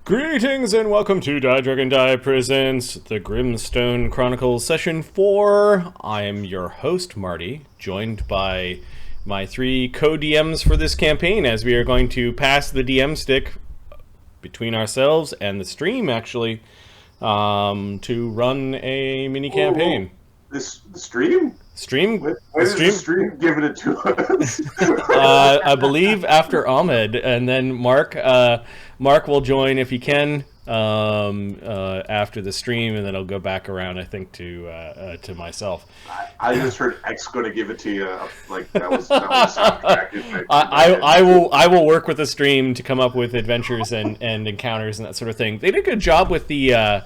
Greetings and welcome to Die Dragon Die presents the Grimstone Chronicles Session 4. I am your host, Marty, joined by my three co-DMs for this campaign, as we are going to pass the DM stick between ourselves and the stream, actually, to run a mini campaign. The stream? Stream? When is the stream giving it to us? I believe after Ahmed, and then Mark will join if he can after the stream, and then I'll go back around, I think, to myself. I just heard X going to give it to you. Like that was soundtrack. I will work with the stream to come up with adventures and encounters and that sort of thing. They did a good job with the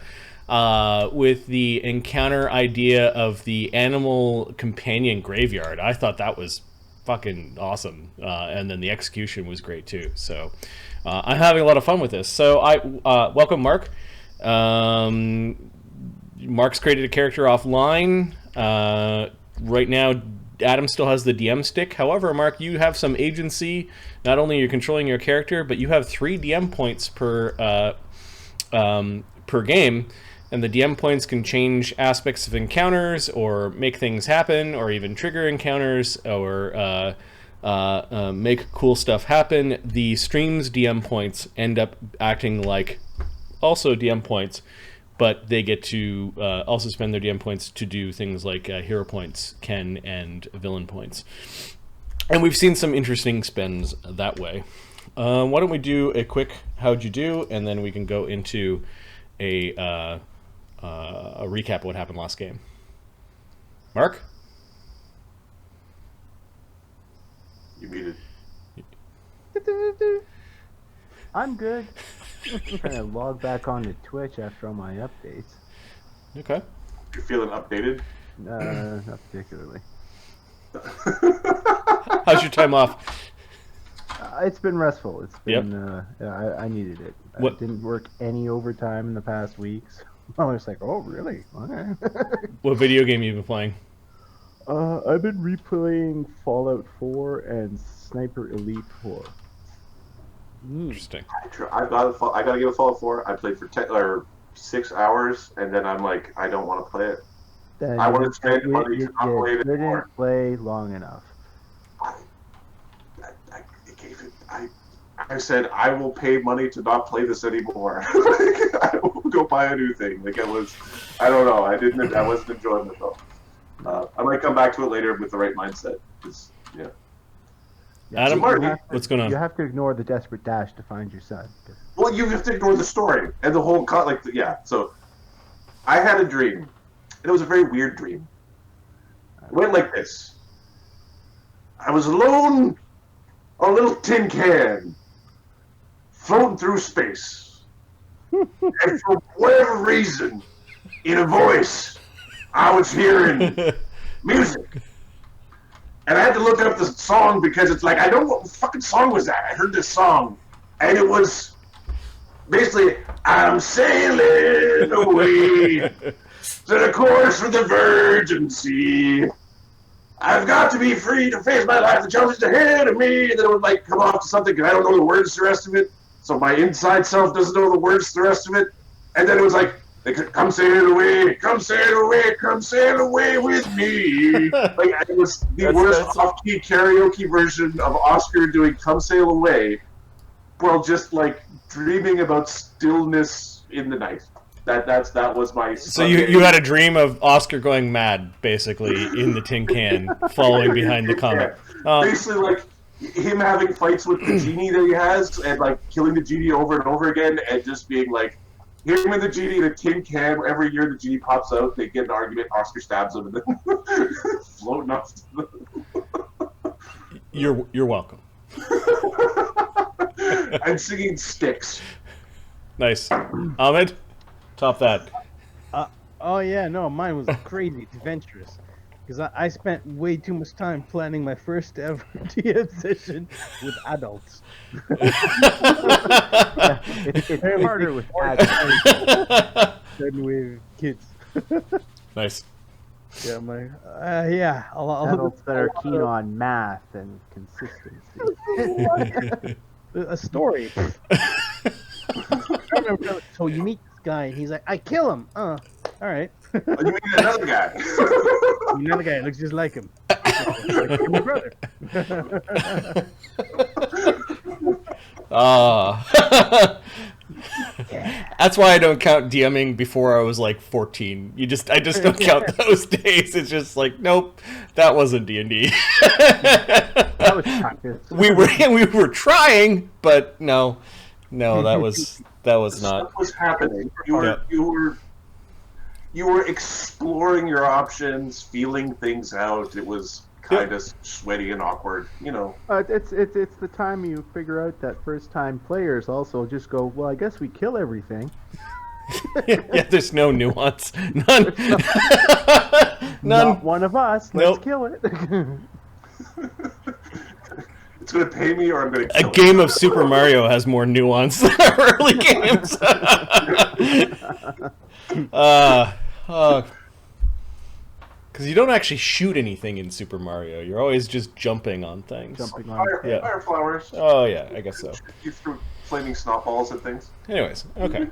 encounter idea of the animal companion graveyard. I thought that was fucking awesome, and then the execution was great too. So I'm having a lot of fun with this. So I welcome Mark. Mark's created a character offline. Right now, Adam still has the DM stick. However, Mark, you have some agency. Not only are you controlling your character, but you have 3 DM points per game. And the DM points can change aspects of encounters, or make things happen, or even trigger encounters, or make cool stuff happen. The stream's DM points end up acting like also DM points, but they get to also spend their DM points to do things like hero points, Ken, and villain points. And we've seen some interesting spends that way. Why don't we do a quick how'd you do, and then we can go into a recap of what happened last game. Mark? You muted. I'm good. I'm trying to log back onto Twitch after all my updates. Okay. You're feeling updated? Not particularly. How's your time off? It's been restful. It's been, I needed it. I didn't work any overtime in the past weeks. I was like, oh, really? Okay. What video game have you been playing? I've been replaying Fallout 4 and Sniper Elite 4. Interesting. I gotta give a Fallout 4. I played for 6 hours, and then I'm like, I don't want to play it. Then I want to spend money to not play it anymore. Didn't play long enough. I said I will pay money to not play this anymore. I will go buy a new thing. Like I don't know. I wasn't enjoying it though. I might come back to it later with the right mindset. Yeah. Adam, so what's going on? You have to ignore the desperate dash to find your son. Well, you have to ignore the story and the whole So, I had a dream, and it was a very weird dream. It went like this: I was alone on a little tin can, floating through space, and for whatever reason, in a voice, I was hearing music. And I had to look up the song because it's like, I know what fucking song was that. I heard this song, and it was basically, I'm sailing away to the course of the Virgin Sea. I've got to be free to face my life, the challenges ahead of me. And then it would like come off to something, because I don't know the words to the rest of it. So my inside self doesn't know the words to the rest of it. And then it was like, come sail away, come sail away, come sail away with me. Like, it was the worst off-key karaoke version of Oscar doing Come Sail Away, while just like dreaming about stillness in the night. That was my. So you had a dream of Oscar going mad, basically, in the tin can, following behind the comet. Basically, like him having fights with the genie that he has, and like killing the genie over and over again, and just being like, him and the genie in a tin can. Every year the genie pops out, they get an argument, Oscar stabs him, and then floating off. You're welcome. I'm singing Sticks. Nice. Ahmed, top that. Oh yeah, no, mine was crazy adventurous. Because I spent way too much time planning my first ever DM session with adults. It's harder with adults than with kids. Nice. Yeah, adults that are keen on math and consistency. A story. remember. So you meet this guy, and he's like, "I kill him." All right. Oh, you mean another guy? Another guy looks just like him. Like my brother. That's why I don't count DMing before I was like 14. I just don't count those days. It's just like, nope, that wasn't D&D. That was practice. we were trying, but no, that was not. Stuff was happening. You were exploring your options, feeling things out. It was kind of sweaty and awkward, you know. It's the time you figure out that first time players also just go, well, I guess we kill everything. Yeah, there's no nuance. None. Not one of us. Let's kill it. It's going to pay me or I'm going to kill A game of Super Mario has more nuance than our early games. Because you don't actually shoot anything in Super Mario. You're always just jumping on things. Fire flowers. Oh, yeah, I guess so. You threw flaming snowballs at things. Anyways, okay.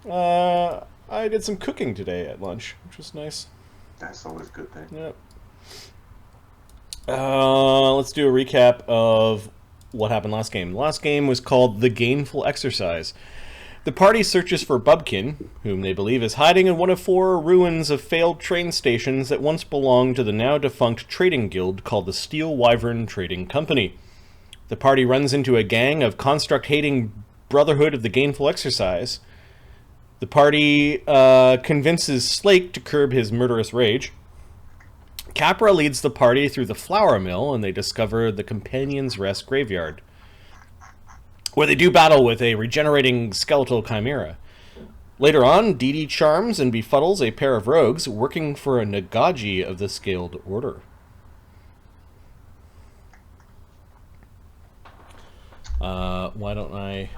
I did some cooking today at lunch, which was nice. That's always a good thing. Yep. Let's do a recap of what happened last game. The last game was called The Gainful Exercise. The party searches for Bubkin, whom they believe is hiding in one of 4 ruins of failed train stations that once belonged to the now-defunct trading guild called the Steel Wyvern Trading Company. The party runs into a gang of construct-hating Brotherhood of the Gainful Exercise. The party convinces Slake to curb his murderous rage. Capra leads the party through the flour mill, and they discover the Companion's Rest graveyard, where they do battle with a regenerating skeletal chimera. Later on, Dee Dee charms and befuddles a pair of rogues working for a nagaji of the Scaled Order. Why don't I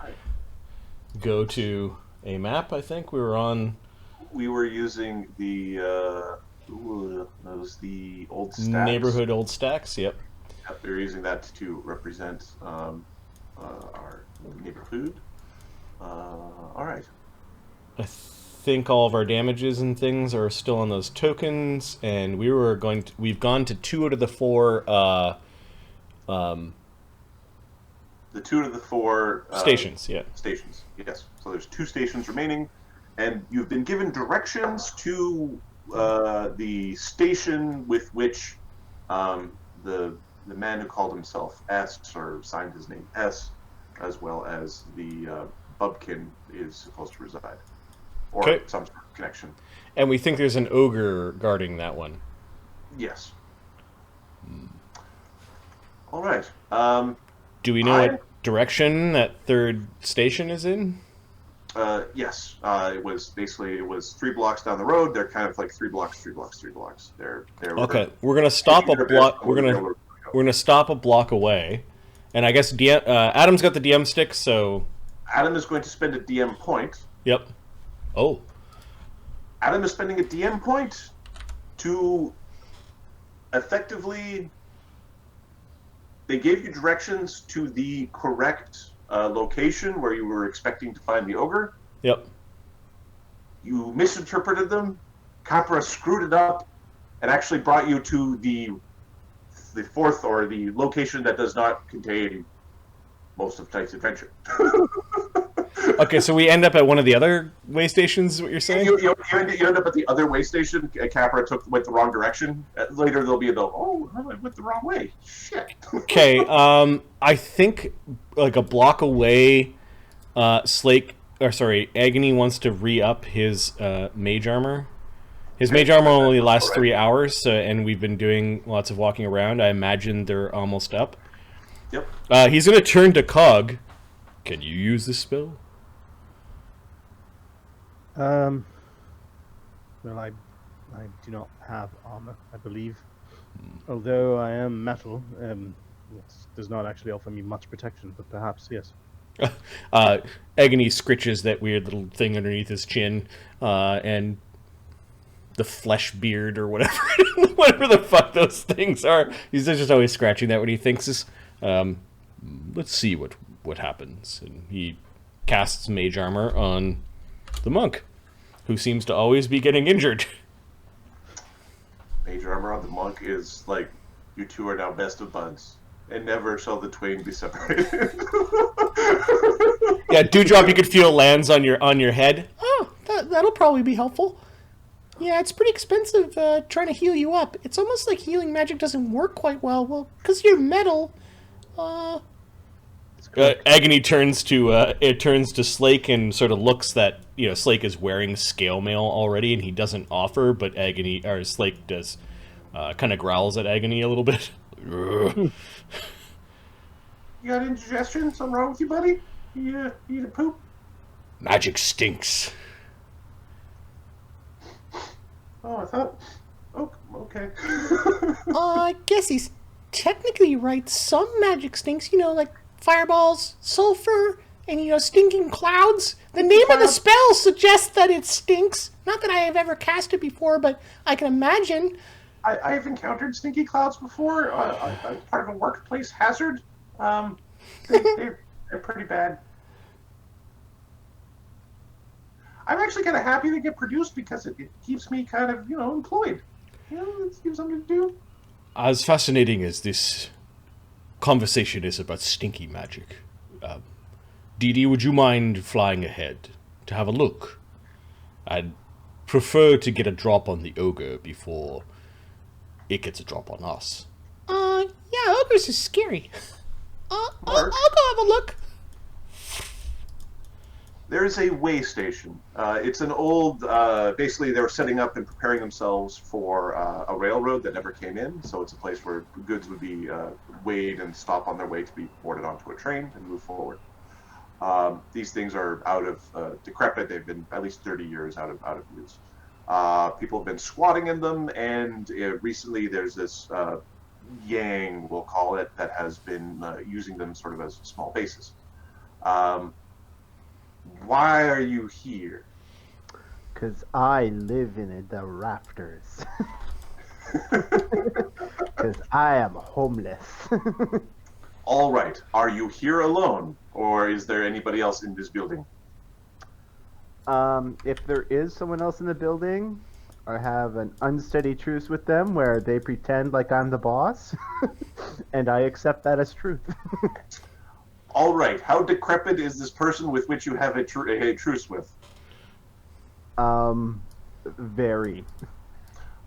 go to a map? I think we were using the that was the old stacks. Neighborhood old stacks. Yep. We were using that to represent our neighborhood. All right. I think all of our damages and things are still on those tokens, and we've gone to 2 out of the 4 the 2 out of the 4 stations. Yeah. Stations. Yes. So there's 2 stations remaining, and you've been given directions to the station with which the man who called himself S, or signed his name S, as well as the Bubkin is supposed to reside, or some sort of connection. And we think there's an ogre guarding that one. Yes. All right. Do we know what direction that 3rd station is in? Yes. It was 3 blocks down the road. They're kind of like 3 blocks. They're okay. We're gonna stop a block. We're gonna stop a block away, and I guess Adam's got the DM stick, so Adam is going to spend a DM point. Yep. Oh. Adam is spending a DM point to effectively. They gave you directions to the correct location where you were expecting to find the ogre. Yep. You misinterpreted them. Capra screwed it up and actually brought you to the 4th, or the location that does not contain most of tonight's adventure. Okay, so we end up at one of the other way stations, is what you're saying? You end up at the other way station. Capra went the wrong direction. Later there'll be I went the wrong way. Shit. Okay, I think like a block away, Agony wants to re-up his mage armor. His mage armor only lasts 3 hours, and we've been doing lots of walking around. I imagine they're almost up. Yep. He's going to turn to Cog. Can you use this spell? Well, I do not have armor, I believe. Although I am metal, it does not actually offer me much protection, but perhaps, yes. Agony scritches that weird little thing underneath his chin, and the flesh beard or whatever, whatever the fuck those things are. He's just always scratching that when he thinks this. Let's see what happens. And he casts mage armor on the monk, who seems to always be getting injured. Mage armor on the monk is like, you two are now best of buds, and never shall the twain be separated. Yeah, Dewdrop, you could feel lands on your head. Oh, that'll probably be helpful. Yeah, it's pretty expensive trying to heal you up. It's almost like healing magic doesn't work quite well. Well, because you're metal. Agony turns to Slake and sort of looks that Slake is wearing scale mail already, and he doesn't offer, but Slake does kind of growls at Agony a little bit. You got indigestion? Something wrong with you, buddy? You need a poop? Magic stinks. Oh, I thought... Oh, okay. I guess he's technically right. Some magic stinks, like fireballs, sulfur, and, stinking clouds. The name of the spell suggests that it stinks. Not that I have ever cast it before, but I can imagine. I've encountered stinky clouds before. Part of a workplace hazard. They're pretty bad. I'm actually kind of happy they get produced because it keeps me kind of, employed. It gives something to do. As fascinating as this conversation is about stinky magic, Dee Dee, would you mind flying ahead to have a look? I'd prefer to get a drop on the ogre before it gets a drop on us. Yeah, ogres is scary. I'll go have a look. There's a way station. It's an old, basically they were setting up and preparing themselves for a railroad that never came in, so it's a place where goods would be weighed and stop on their way to be boarded onto a train and move forward. These things are out of decrepit. They've been at least 30 years out of use. People have been squatting in them, and recently there's this yang, we'll call it, that has been using them sort of as small bases. Why are you here? Because I live in the rafters. Because I am homeless. All right. Are you here alone, or is there anybody else in this building? If there is someone else in the building, I have an unsteady truce with them where they pretend like I'm the boss, and I accept that as truth. All right. How decrepit is this person with which you have a truce with? Very.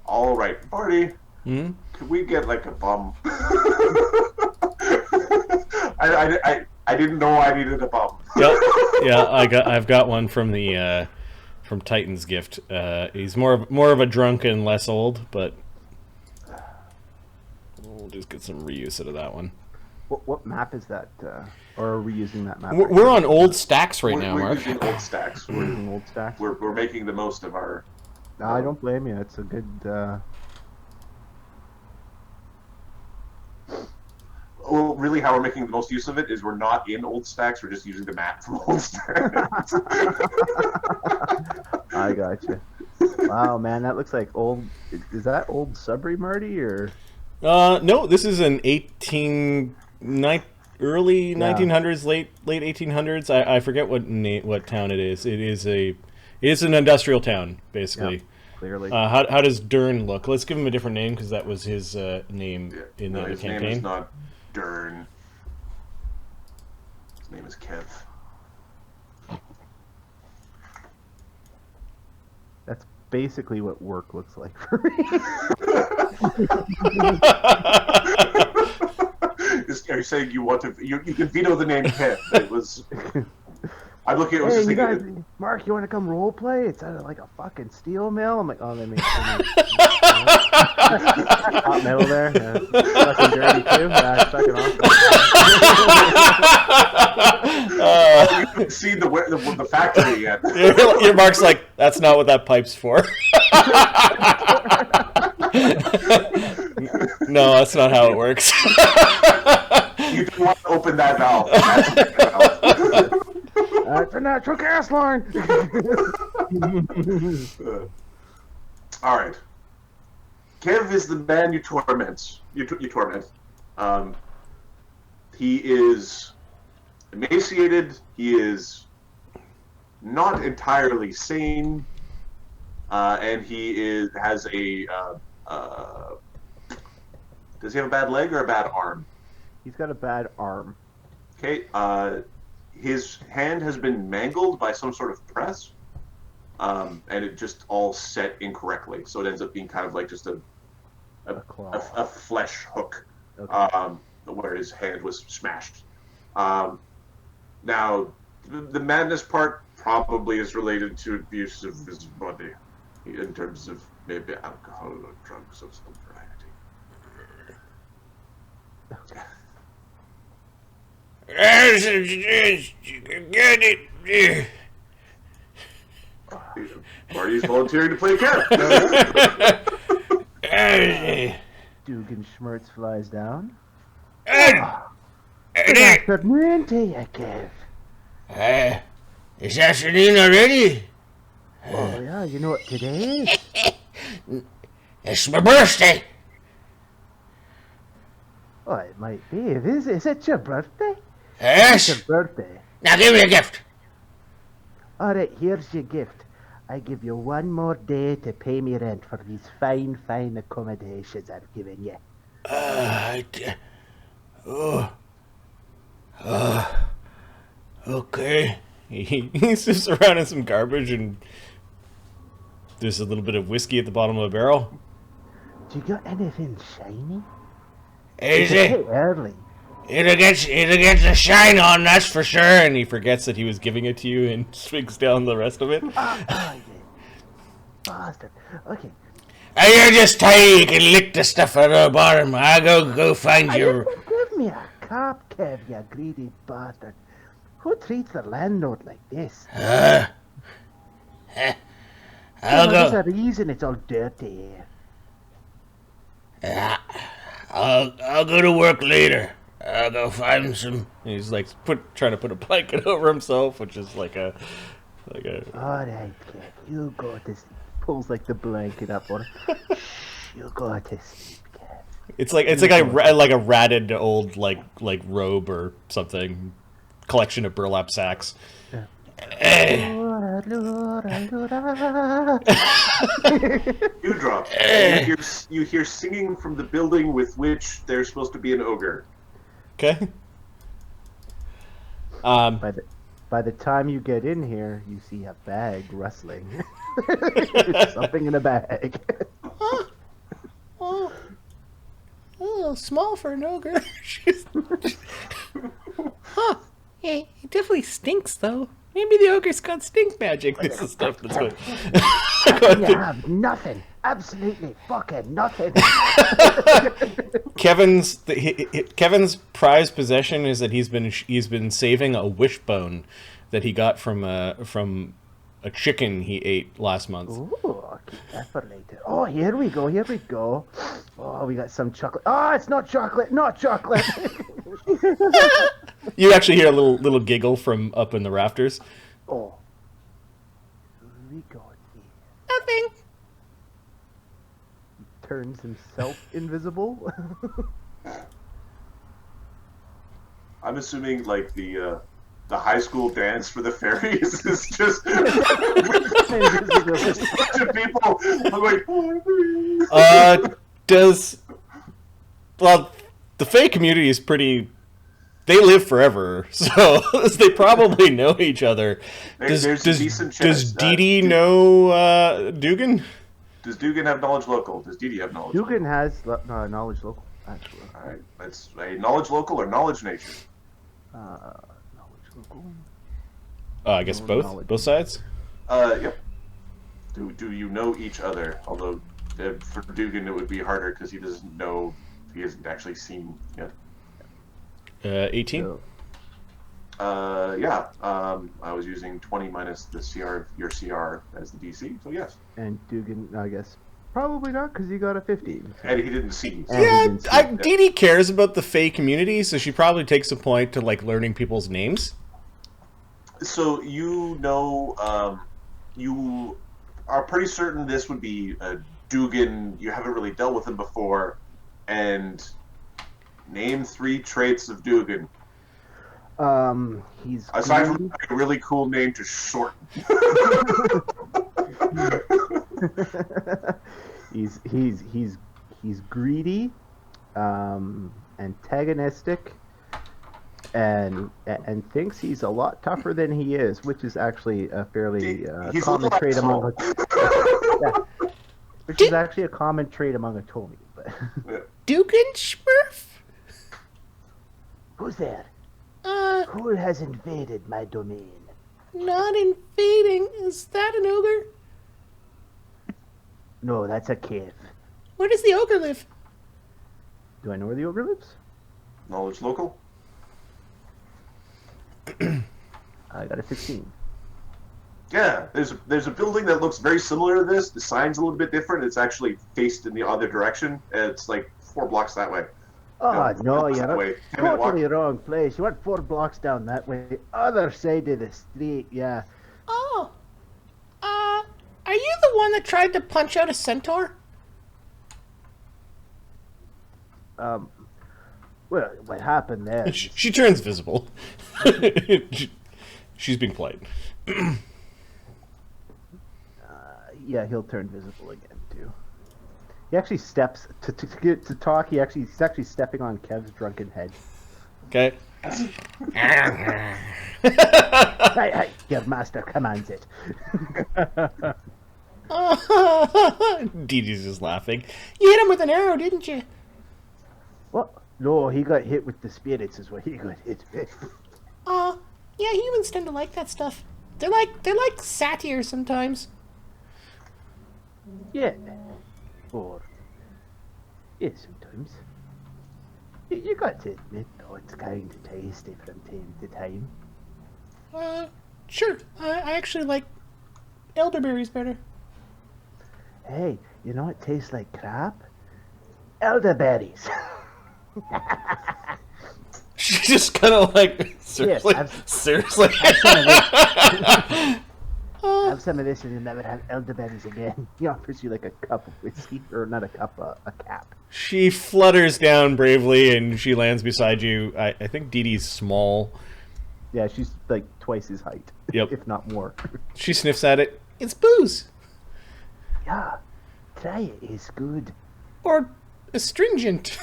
All right, Barty. Could we get like a bum? I didn't know I needed a bum. Yep. Yeah, I've got one from the from Titan's Gift. He's more of a drunk and less old, but we'll just get some reuse out of that one. What map is that? Or are we using that map? We're on old stacks right now, Mark. We're using old stacks. We're using old stacks. We're making the most of our. No, I don't blame you. It's a good. Well, really, how we're making the most use of it is we're not in old stacks. We're just using the map from old stacks. I got you. Wow, man, that looks like old. Is that old Sudbury, Marty, or? No, this is an early 1900s, late 1800s. I forget what town it is. It's an industrial town, basically. Yeah, clearly. How does Dern look? Let's give him a different name because that was his name in the his campaign. Name is not Dern. His name is Kev. That's basically what work looks like for me. Are you saying you want to? You can veto the name Kev. It was. I'm looking at. Hey, you guys, Mark, you want to come role play? It's like a fucking steel mill. I'm like, oh, they make hot metal there. Fucking dirty too. Yeah, fucking awesome. You haven't seen the factory yet. Your Mark's like, that's not what that pipe's for. No, that's not how it works. You don't want to open that valve. That's a natural gas line. All right. Kev is the man you torment. You torment. He is emaciated. He is not entirely sane, and he has a. Does he have a bad leg or a bad arm? He's got a bad arm. Okay. His hand has been mangled by some sort of press, and it just all set incorrectly. So it ends up being kind of like just a flesh hook, Okay. where his hand was smashed. Now, the madness part probably is related to abuse of his body, in terms of maybe alcohol or drugs of some variety. Marty's volunteering to play cat. Dügganschmirph flies down. Good afternoon to you, Kev. It's afternoon already. Oh, yeah, you know what today is? It's my birthday. Oh, it might be. Is it your birthday? Yes. It's your birthday. Now give me a gift. Alright, here's your gift. I give you one more day to pay me rent for these fine, fine accommodations I've given you. Okay. He's just surrounding some garbage, and there's a little bit of whiskey at the bottom of a barrel. Do you got anything shiny? Is It's a it? bit early. It'll get the shine on, that's for sure. And he forgets that he was giving it to you and swigs down the rest of it. Oh, you bastard. Okay. And you're just tired, you can lick the stuff out of the bottom. I'll go find You your... can give me a cap, Kev, you greedy bastard. Who treats the landlord like this? I'll There's go... a reason it's all dirty here. I'll go to work later. I'll go find some... He's like trying to put a blanket over himself, which is like a. Alright, Kev, you go to sleep. Pulls like the blanket up on her. You go to sleep, Kev. It's like a ratted old like robe or something, collection of burlap sacks. Dewdrop. You hear singing from the building with which there's supposed to be an ogre. Okay. By the time you get in here, you see a bag rustling. There's something in a bag. Oh, a little small for an ogre. Huh. It definitely stinks, though. Maybe the ogre's got stink magic. This is stuff that's going. You have nothing. Absolutely fucking nothing. Kevin's prized possession is that he's been saving a wishbone that he got from a chicken he ate last month. Ooh, keep that for later. Oh, here we go. Oh, we got some chocolate. Oh, it's not chocolate. Not chocolate. You actually hear a little giggle from up in the rafters. Oh. Here we go. Nothing. Turns himself invisible. I'm assuming like the high school dance for the fairies is just a bunch of people. I'm like, well, the Fae community is pretty. They live forever, so they probably know each other. there's a decent chance. Does Dee Dee know Duggan? Does Duggan have knowledge local? Does Dee Dee have knowledge? Dugan has knowledge local, actually. All right, that's a knowledge local or knowledge nature. Knowledge local. I guess Knowledge. both sides. Yep. Do you know each other? Although for Duggan it would be harder because he doesn't know. He hasn't actually seen yet. 18. So, Yeah. I was using 20 minus the CR, your CR as the DC. So yes. and Dugan, I guess, probably not, because he got a 15. And he didn't see. And he Yeah, didn't see it. Dee Dee cares about the Fae community, so she probably takes a point to like learning people's names. So you know, you are pretty certain this would be Duggan. You haven't really dealt with him before, and name 3 traits of Duggan. He's Aside from green. having a really cool name to shorten. he's greedy, antagonistic, and thinks he's a lot tougher than he is, which is actually a fairly He's a common little trait among asshole. which is actually a common trait among atomie. But Dügganschmirph? who's there? Who has invaded my domain? Not invading. Is that an ogre? No, that's a cave. Where does the ogre live? Do I know where the ogre lives? Knowledge local. I got a 16. Yeah, there's a building that looks very similar to this. The sign's a little bit different. It's actually faced in the other direction. It's like 4 blocks that way. Oh, no, that you're way. 10-minute walk. totally wrong place. You went 4 blocks down that way. Other side of the street, yeah. Oh. Are you the one that tried to punch out a centaur? Well, what happened there? She turns visible. She's being polite. Yeah, he'll turn visible again, too. He actually steps, to get to talk, he's actually stepping on Kev's drunken head. Okay. Hey, your master commands it. Dee Dee's just laughing. You hit him with an arrow, didn't you? What? No, he got hit with the spirits is what he got hit with. Yeah, humans tend to like that stuff. They're like satire sometimes. Yeah. Or, yeah, sometimes. You got to admit, though, it's kind of tasty from time to time. Sure. I actually like elderberries better. Hey, you know what tastes like crap? Elderberries. She just kind of like, seriously? Yes, Seriously? Have some of this and you'll never have elderberries again. He offers you like a cup of whiskey, or not a cup, a cap. She flutters down bravely and she lands beside you. I think Dee Dee's small. Yeah, she's like twice his height. Yep. If not more. She sniffs at it. It's booze. Yeah, try it, it's good. Or astringent.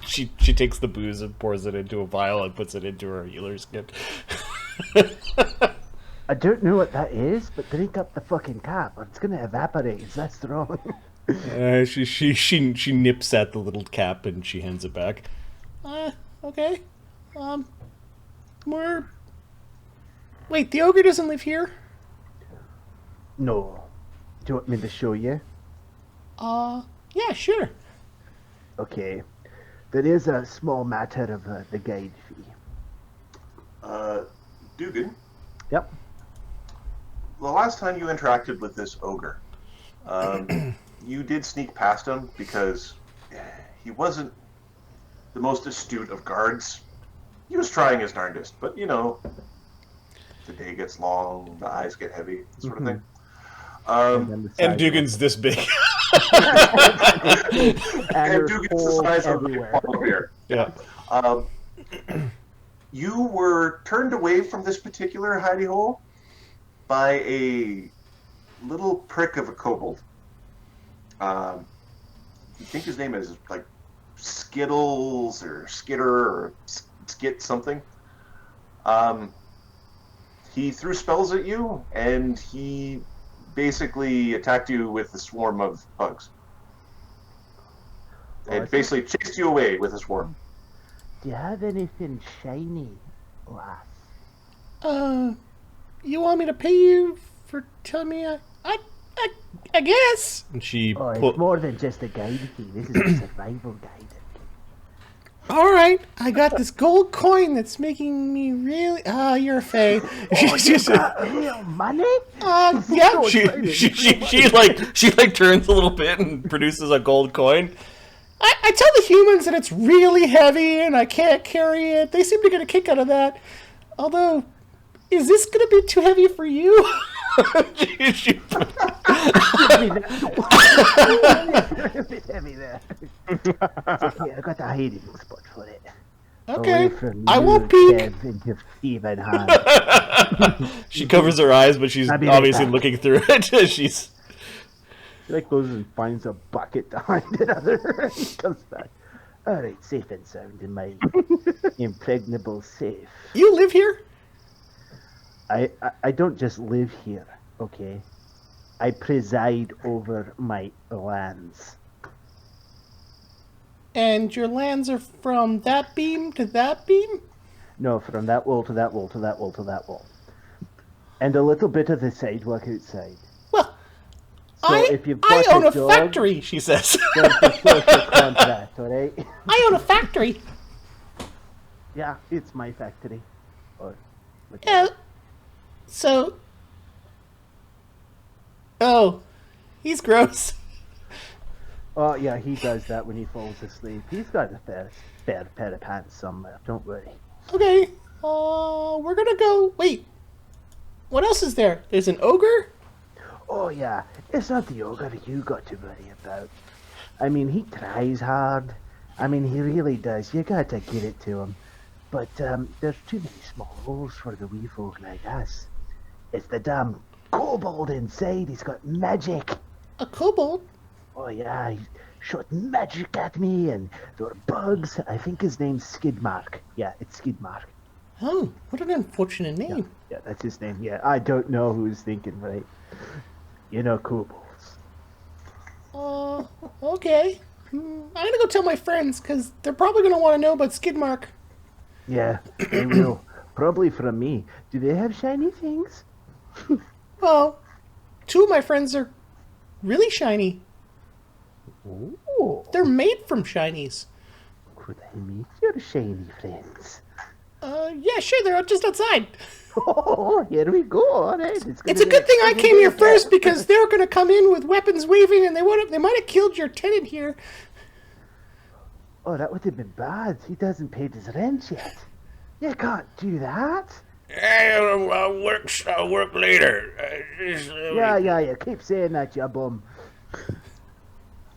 She takes the booze and pours it into a vial and puts it into her healer's kit. I don't know what that is, but drink up the fucking cap or it's gonna evaporate. It's that strong. She nips at the little cap and she hands it back. Okay. Wait, the ogre doesn't live here? No. Do you want me to show you? Yeah, sure. Okay. There is a small matter of the guide fee. Dugan, Yep. the last time you interacted with this ogre, you did sneak past him because he wasn't the most astute of guards. He was trying his darndest, but you know, the day gets long, the eyes get heavy, that sort of thing. And Dugan's this big. And Dugan's the size of a bottle of beer. Yeah. You were turned away from this particular hidey hole by a little prick of a kobold. I think his name is like Skittles or Skitter or Skit something. He threw spells at you, and he basically attacked you with a swarm of bugs. And basically chased you away with a swarm. Do you have anything shiny, lass? You want me to pay you for telling me I guess. And she Oh, it's more than just a guide fee. This is a survival guide. All right, I got this gold coin that's making me really. You're a fae. Real money? Yeah. She turns a little bit and produces a gold coin. I tell the humans that it's really heavy and I can't carry it. They seem to get a kick out of that. Although, is this going to be too heavy for you? She- It's heavy there. It's okay, I got a hiding spot for it. Okay. Away from I you, won't peek. Kev, into Steven Hunt. She covers her eyes, but she's I'll be right obviously back. looking through it. She's He like goes and finds a bucket behind another and he comes back. Alright, safe and sound in my impregnable safe. You live here? I don't just live here, okay? I preside over my lands. And your lands are from that beam to that beam? No, from that wall to that wall to that wall to that wall. And a little bit of the sidewalk outside. Well, So if you've got own a dog, factory, she says. There's a social contract, alright? I own a factory. Yeah, it's my factory. Or Yeah. So. Oh, he's gross. Oh yeah, he does that when he falls asleep. He's got a spare pair of pants somewhere. Don't worry. Okay. We're gonna go. Wait. What else is there? There's an ogre. Oh yeah, it's not the ogre you got to worry about. I mean, he tries hard. I mean, he really does. You gotta give it to him. But there's too many small holes for the wee folk like us. It's the damn kobold inside. He's got magic. A kobold. Oh yeah, he shot magic at me, and there were bugs. I think his name's Skidmark. Yeah, it's Skidmark. Oh, what an unfortunate name. Yeah, that's his name. Yeah, I don't know who's thinking, right? You know kobolds. Okay. I'm gonna go tell my friends, because they're probably gonna want to know about Skidmark. Yeah, they will. Probably from me. Do they have shiny things? Well, two of my friends are really shiny. Oh, They're made from shinies. could I meet your shiny friends? Yeah, sure, they're just outside. Oh, here we go. All right. It's a good thing I came here first, because they were gonna come in with weapons waving, and they might have killed your tenant here. Oh, that would have been bad. He hasn't paid his rent yet. You can't do that. I'll work later. Yeah, you keep saying that, you bum.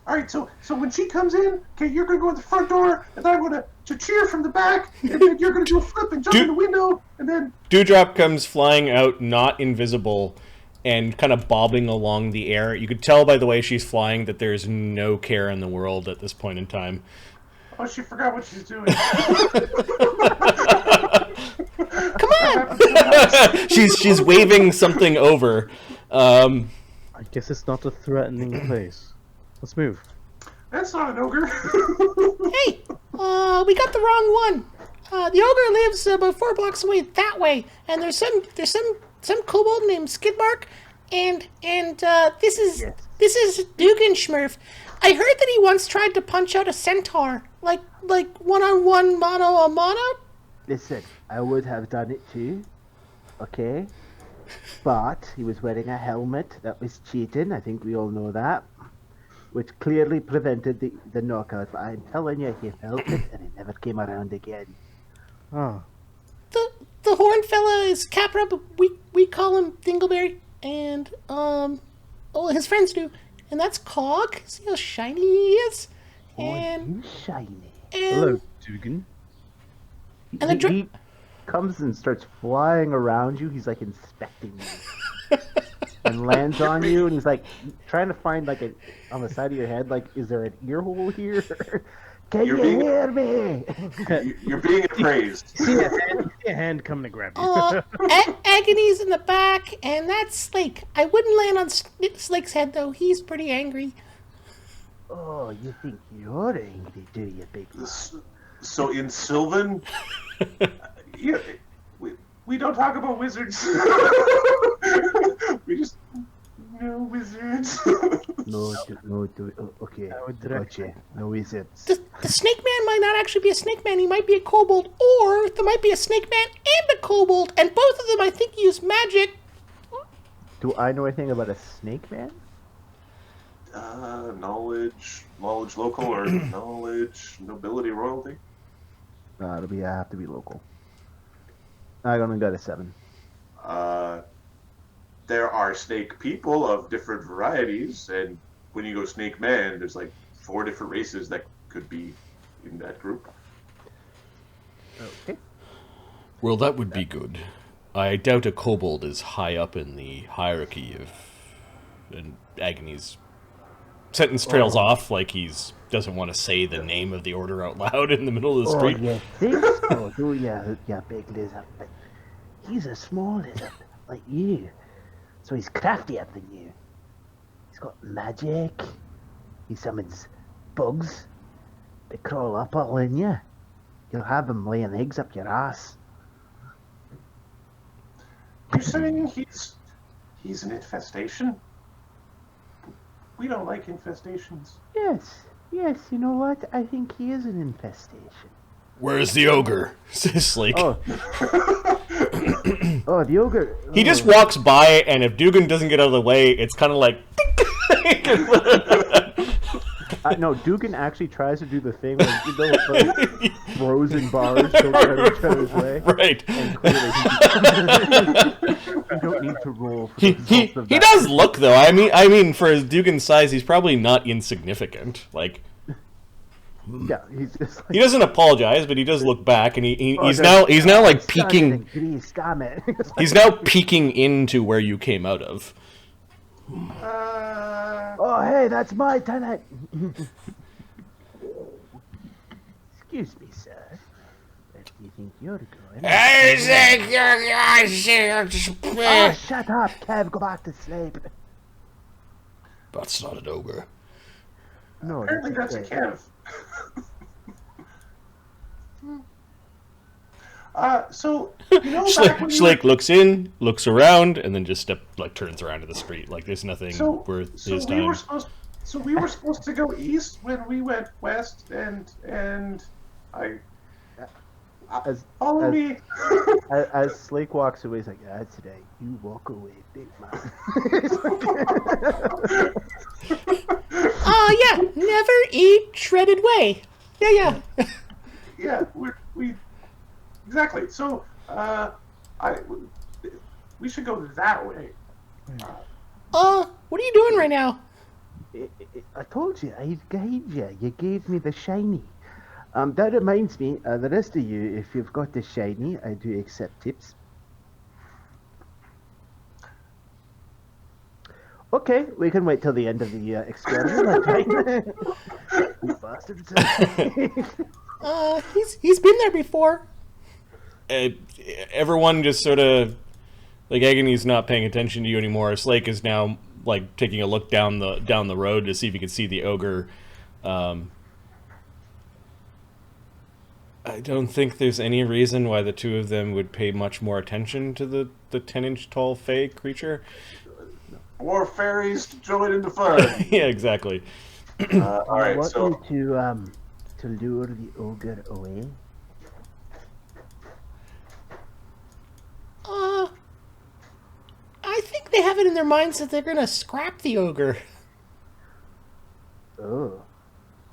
All right, so when she comes in, okay, you're gonna go in the front door, and then I'm gonna cheer from the back, and then you're gonna do a flip and jump in the window, and then Dewdrop comes flying out, not invisible, and kind of bobbing along the air. You could tell by the way she's flying that there's no care in the world at this point in time. oh, she forgot what she's doing. Come on! She's waving something over. I guess it's not a threatening place. Let's move. That's not an ogre. Hey, we got the wrong one. The ogre lives about 4 blocks away that way, and there's some kobold named Skidmark, and this is Dügganschmirph. I heard that he once tried to punch out a centaur, like one-on-one, mano-a-mano. Listen, I would have done it too. Okay? But he was wearing a helmet. That was cheating. I think we all know that. Which clearly prevented the knockout. But I'm telling you, he felt it and he never came around again. Ah, The horn fella is Capra, but we call him Dingleberry, and his friends do, and that's Cog. See how shiny he is, and He's shiny. hello, Dugan. And He comes and starts flying around you. He's like inspecting you. And lands on you, and he's like trying to find like on the side of your head, like, is there an ear hole here? Can you hear me? You're being appraised. See a hand coming to grab you. Agony's in the back, and that's Slake. I wouldn't land on Slake's head though. He's pretty angry. Oh, you think you're angry, do you, big man? So in Sylvan, we don't talk about wizards. We just no wizards. No, okay. Gotcha. No wizards. The Snake Man might not actually be a Snake Man. He might be a kobold, or there might be a Snake Man and a kobold, and both of them I think use magic. Do I know anything about a snake man? Knowledge local or knowledge nobility royalty. I have to be local. I only got a 7. There are snake people of different varieties, and when you go snake man, there's like 4 different races that could be in that group. Well, that would be good. I doubt a kobold is high up in the hierarchy of... And Agony's sentence trails off like he's doesn't want to say the name of the order out loud in the middle of the street. Oh, you think so? Oh, yeah, big lizard. But he's a small lizard, like you. So he's craftier than you. He's got magic. He summons bugs. They crawl up all in you. You'll have them laying eggs up your ass. You're saying he's an infestation? We don't like infestations. Yes, you know what? I think he is an infestation. Where's the ogre? Says Slake. Oh, oh, the ogre. He just walks by, and if Duggan doesn't get out of the way, it's kind of like... No, Dugan actually tries to do the thing where like frozen bars don't get out of each other's way. Right. And clearly you don't need to roll for the results of he that. does look, though. I mean, for his Dugan's size, he's probably not insignificant. Like, Yeah, he's just like, he doesn't apologize, but he does look back, and he's there's- now like Son peeking. of a grease, damn it. He's now peeking into where you came out of. Oh, hey, that's my tenant. Excuse me, sir. Where do you think you're going? Oh, shut up, Kev. Go back to sleep. That's not an ogre. No, Apparently that's a Kev. So, you know back when you Slake looks in, looks around, and then just turns around to the street. Like there's nothing worth his we time. were supposed to go east when we went west, and follow me. As Slake walks away, he's like, "Yeah, today you walk away, big man." Oh, yeah. Never eat shredded whey. Yeah. Yeah, we exactly. So, we should go that way. What are you doing right now? I told you, I'd guide you. You gave me the shiny. That reminds me, the rest of you, if you've got the shiny, I do accept tips. Okay, we can wait till the end of the experiment. That's fine. You bastards. He's been there before. Everyone just sort of like Agony's not paying attention to you anymore. Slake is now like taking a look down the road to see if he can see the ogre. I don't think there's any reason why the two of them would pay much more attention to the 10-inch tall fey creature. More fairies to join in the fun. Yeah, exactly. All right, I want so you to lure the ogre away. I think they have it in their minds that they're gonna scrap the ogre. Oh.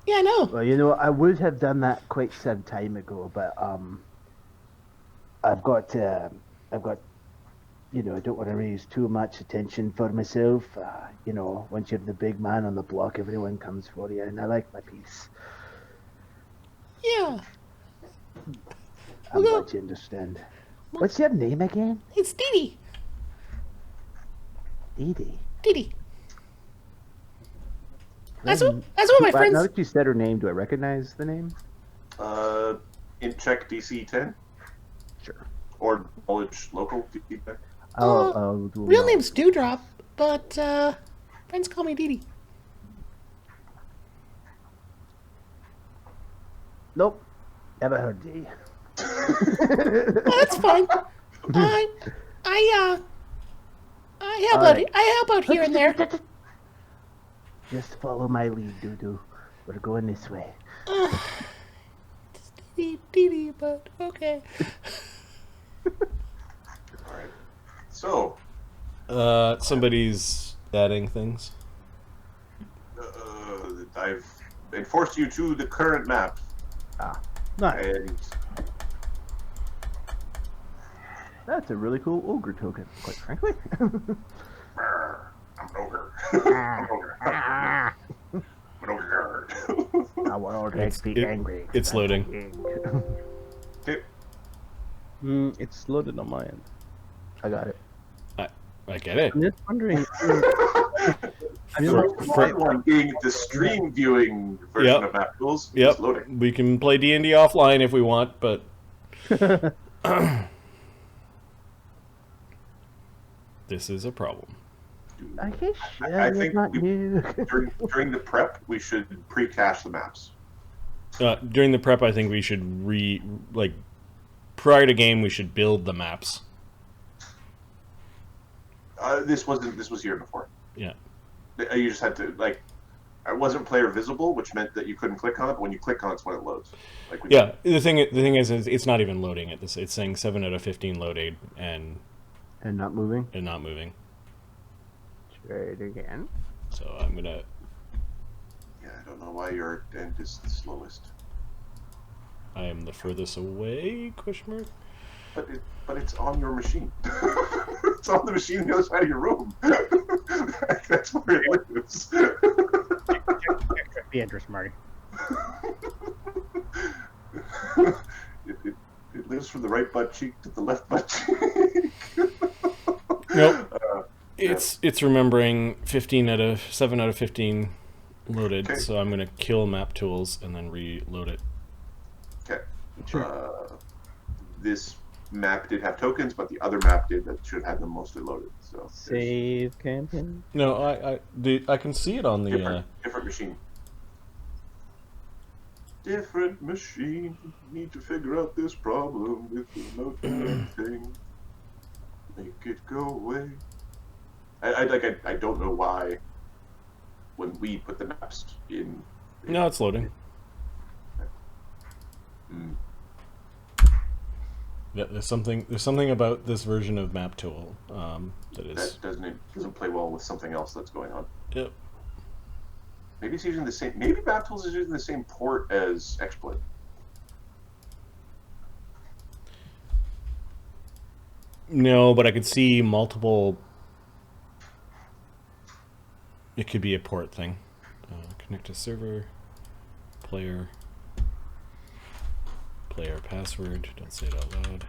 Yeah, no. Well, you know, I would have done that quite some time ago, but I've got, you know, I don't want to raise too much attention for myself. You know, once you're the big man on the block, everyone comes for you, and I like my peace. Yeah. I'm glad you understand. What's your name again? It's Dee Dee. Dee Dee. Dee Dee. That's what my Now friends... that you said her name, do I recognize the name? in check DC 10 Sure. or knowledge local DC 10. I'll do Real that. name's Dewdrop, but friends call me Dee Dee. Nope. Never heard Dee. That's fine. I help out here and there. Just follow my lead, Doo-Doo. We're going this way. Dee Dee, but okay. Alright. So, Somebody's adding things. I've enforced you to the current map, Nice. and That's a really cool ogre token, quite frankly. I'm an ogre. I'm an ogre. I'm an ogre. I will It's- be it- angry. it's loading. Okay. It's loaded on my end. I got it. I get it. I'm just wondering. I'm just The wondering third one being the stream viewing version of Map Tools is loading. We can play D&D offline if we want, but this is a problem. I guess I it's think not new. during the prep, we should pre-cache the maps. During the prep, I think we should prior to game, we should build the maps. This was year before. Yeah. You just had to it wasn't player visible, which meant that you couldn't click on it. But when you click on it, it's when it loads. The thing is, it's not even loading it. It's saying 7 out of 15 loaded and not moving. not moving. Try it again. So I'm gonna. Yeah, I don't know why your end is the slowest. I am the furthest away? Question mark. But it's on your machine. It's on the machine on the other side of your room. That's where it lives. check the address, Marty. It lives from the right butt cheek to the left butt cheek. Nope. It's remembering 7 out of 15 loaded, Okay. so I'm gonna kill map tools and then reload it. Okay. Sure. This map did have tokens, but the other map did that should have them mostly loaded. So Save campaign. No, I can see it on the. different machine. Different machine. Need to figure out this problem with the remote thing. Make it go away. I don't know why. When we put the maps in. No, it's loading. Yeah, there's something about this version of map tool that doesn't play well with something else that's going on. Yep. Maybe it's using the same. Maybe map tools is using the same port as XSplit. No, but I could see multiple. It could be a port thing. Connect to server, player password. Don't say it out loud.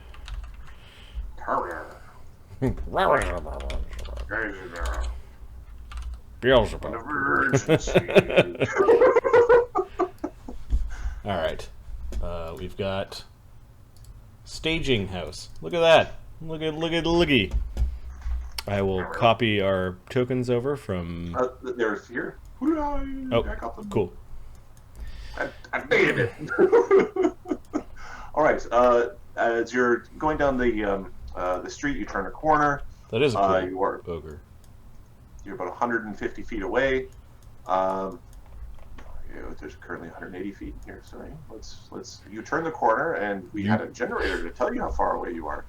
Beelzebub. All right. We've got staging house. Look at that. Looky. I will copy our tokens over from. They're here. Oh, cool. I made it. All right. As you're going down the street, you turn a corner. That is a cool you are ogre. You're about 150 feet away. There's currently 180 feet in here. Sorry. Let's. You turn the corner, and we had a generator to tell you how far away you are.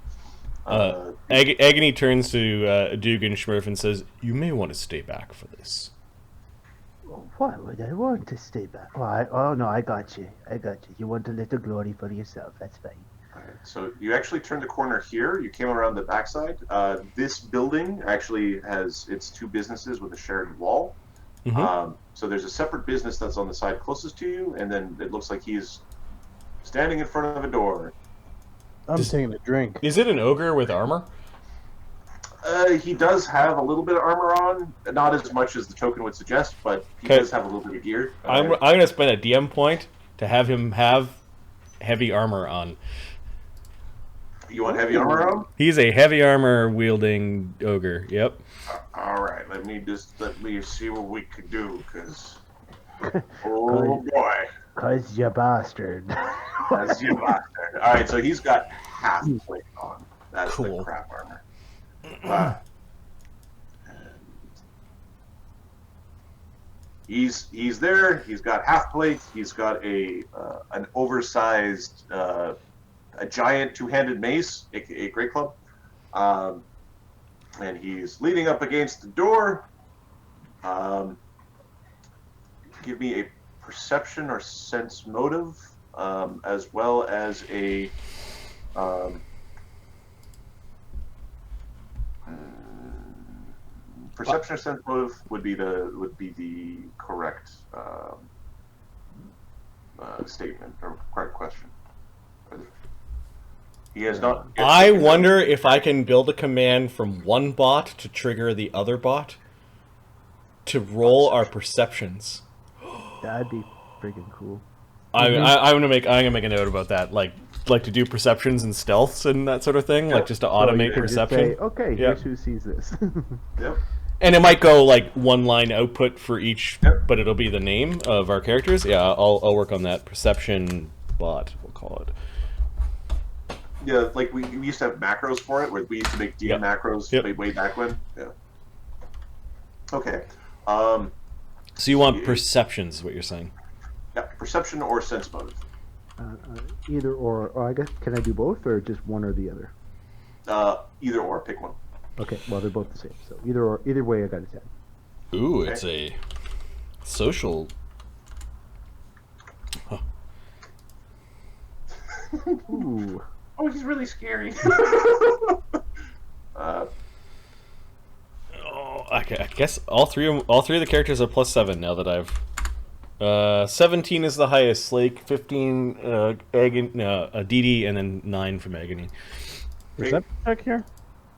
Agony turns to Dügganschmirph and says, "You may want to stay back for this." Why would I want to stay back? Oh no, I got you. You want a little glory for yourself. That's fine. All right, so you actually turned the corner here. You came around the backside. This building actually has its two businesses with a shared wall. Mm-hmm. So there's a separate business that's on the side closest to you, and then it looks like he's standing in front of a door. I'm taking a drink. Is it an ogre with armor? He does have a little bit of armor on, not as much as the token would suggest, but he does have a little bit of gear. I'm going to spend a DM point to have him have heavy armor on. You want heavy armor on? He's a heavy armor wielding ogre. Yep. All right, let me see what we can do, because oh boy, Cause you bastard. that's you bastard. All right, so he's got half plate on. That's Cool. the crap armor. He's there. He's got half plate. He's got an oversized a giant two-handed mace, aka Great Club, and he's leaning up against the door. Give me a perception or sense motive, as well as a perception or sense motive would be the correct statement or correct question. He has not. I wonder if I can build a command from one bot to trigger the other bot to roll our perceptions. That'd be freaking cool. I'm gonna make a note about that, like to do perceptions and stealths and that sort of thing, like just to automate Just perception. say, okay, Yeah. here's who sees this. Yep. And it might go like one line output for each, Yep. but it'll be the name of our characters. Yeah, I'll work on that perception bot. We'll call it. Yeah, like we used to have macros for it, where we used to make DM Yep. macros Yep. way back when. Yeah. Okay. So you want perceptions? Is what you're saying? Yeah, perception or sense motive. Either or I guess, can I do both or just one or the other? Either or, pick one. Okay, well, they're both the same. So either way, I got a 10. Ooh, it's a social. Ooh. Oh, he's really scary. I guess all three of the characters are +7 now that I've. 17 is the highest. Slake, 15, Dee Dee, and then 9 from Agony. Is that back here?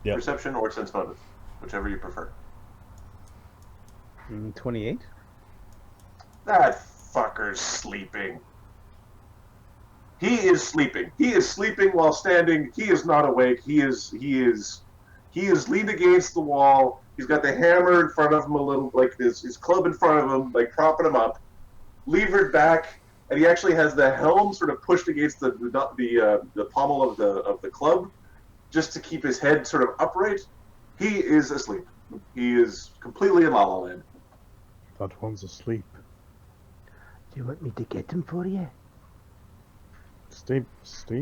Yep. Perception or sense motive, whichever you prefer. 28. That fucker's sleeping. He is sleeping. He is sleeping while standing. He is not awake. He is leaned against the wall. He's got the hammer in front of him a little, like his club in front of him, like propping him up, levered back, and he actually has the helm sort of pushed against the pommel of the club, just to keep his head sort of upright. He is asleep. He is completely in La La Land. That one's asleep. Do you want me to get him for you? Stay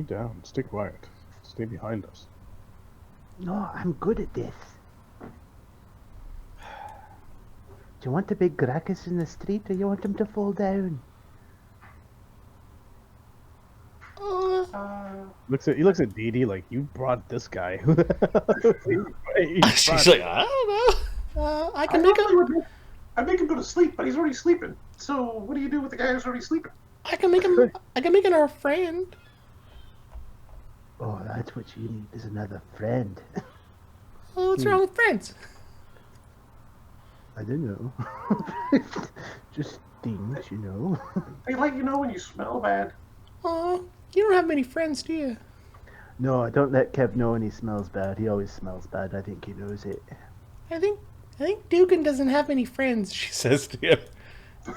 down. Stay quiet. Stay behind us. No, I'm good at this. Do you want a big ruckus in the street, or you want him to fall down? He looks at Dee Dee like, you brought this guy. She's like, I don't know. I can make him. I make him go to sleep, but he's already sleeping. So what do you do with the guy who's already sleeping? I can make him. I can make him our friend. Oh, that's what you need, is another friend. Oh, what's wrong with friends? I don't know. Just things, you know. They let you know when you smell bad. Oh, you don't have many friends, do you? No, don't let Kev know when he smells bad. He always smells bad. I think he knows it. I think Dugan doesn't have many friends. she says to you.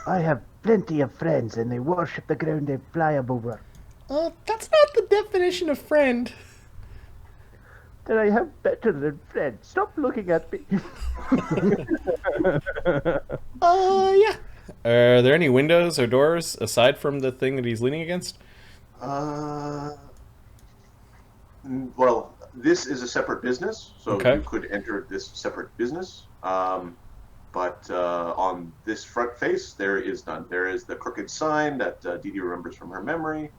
I have plenty of friends, and they worship the ground they fly over. That's not the definition of friend. Then I have better than friends. Stop looking at me. Yeah. Are there any windows or doors aside from the thing that he's leaning against? Well, this is a separate business, so Okay. you could enter this separate business. But on this front face, there is none. There is the crooked sign that Dee Dee remembers from her memory,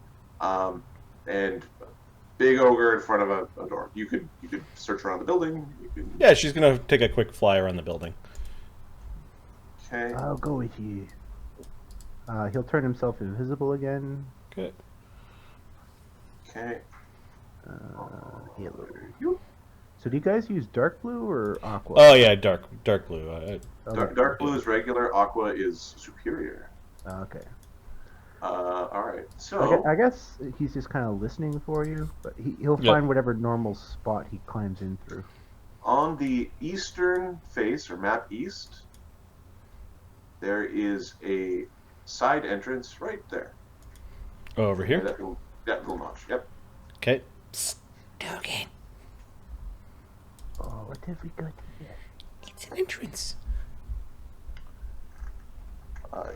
and big ogre in front of a door. You could search around the building. You could, Yeah, she's gonna take a quick fly around the building. okay. I'll go with you. He'll turn himself invisible again. Okay. Okay. Hello. You. So do you guys use dark blue or aqua? Oh yeah, dark blue. Okay. Dark blue is regular. Aqua is superior. Okay. All right. So I guess he's just kind of listening for you, but he'll Yeah. find whatever normal spot he climbs in through. on the eastern face or map east, there is a side entrance right there. Oh, over here. That little notch. Yep. Okay. Dugan, Oh, what have we got here? it's an entrance.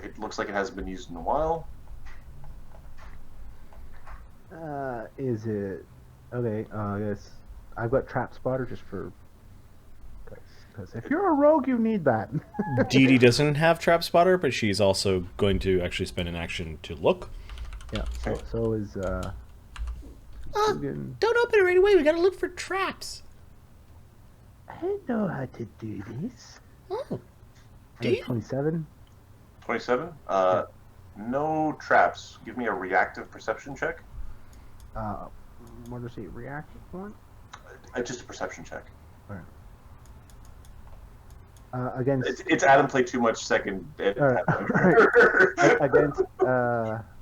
It looks like it hasn't been used in a while. Is it okay? I guess I've got trap spotter just for. Because if you're a rogue, you need that. Dee Dee doesn't have trap spotter, but she's also going to actually spend an action to look. Yeah. So is Dugan. Don't open it right away. We gotta look for traps. I know how to do this. Oh, I do got you? 27. 27. No traps. Give me a reactive perception check. what does it react for? Just a perception check. Alright. Against It's Adam played too much second. Alright.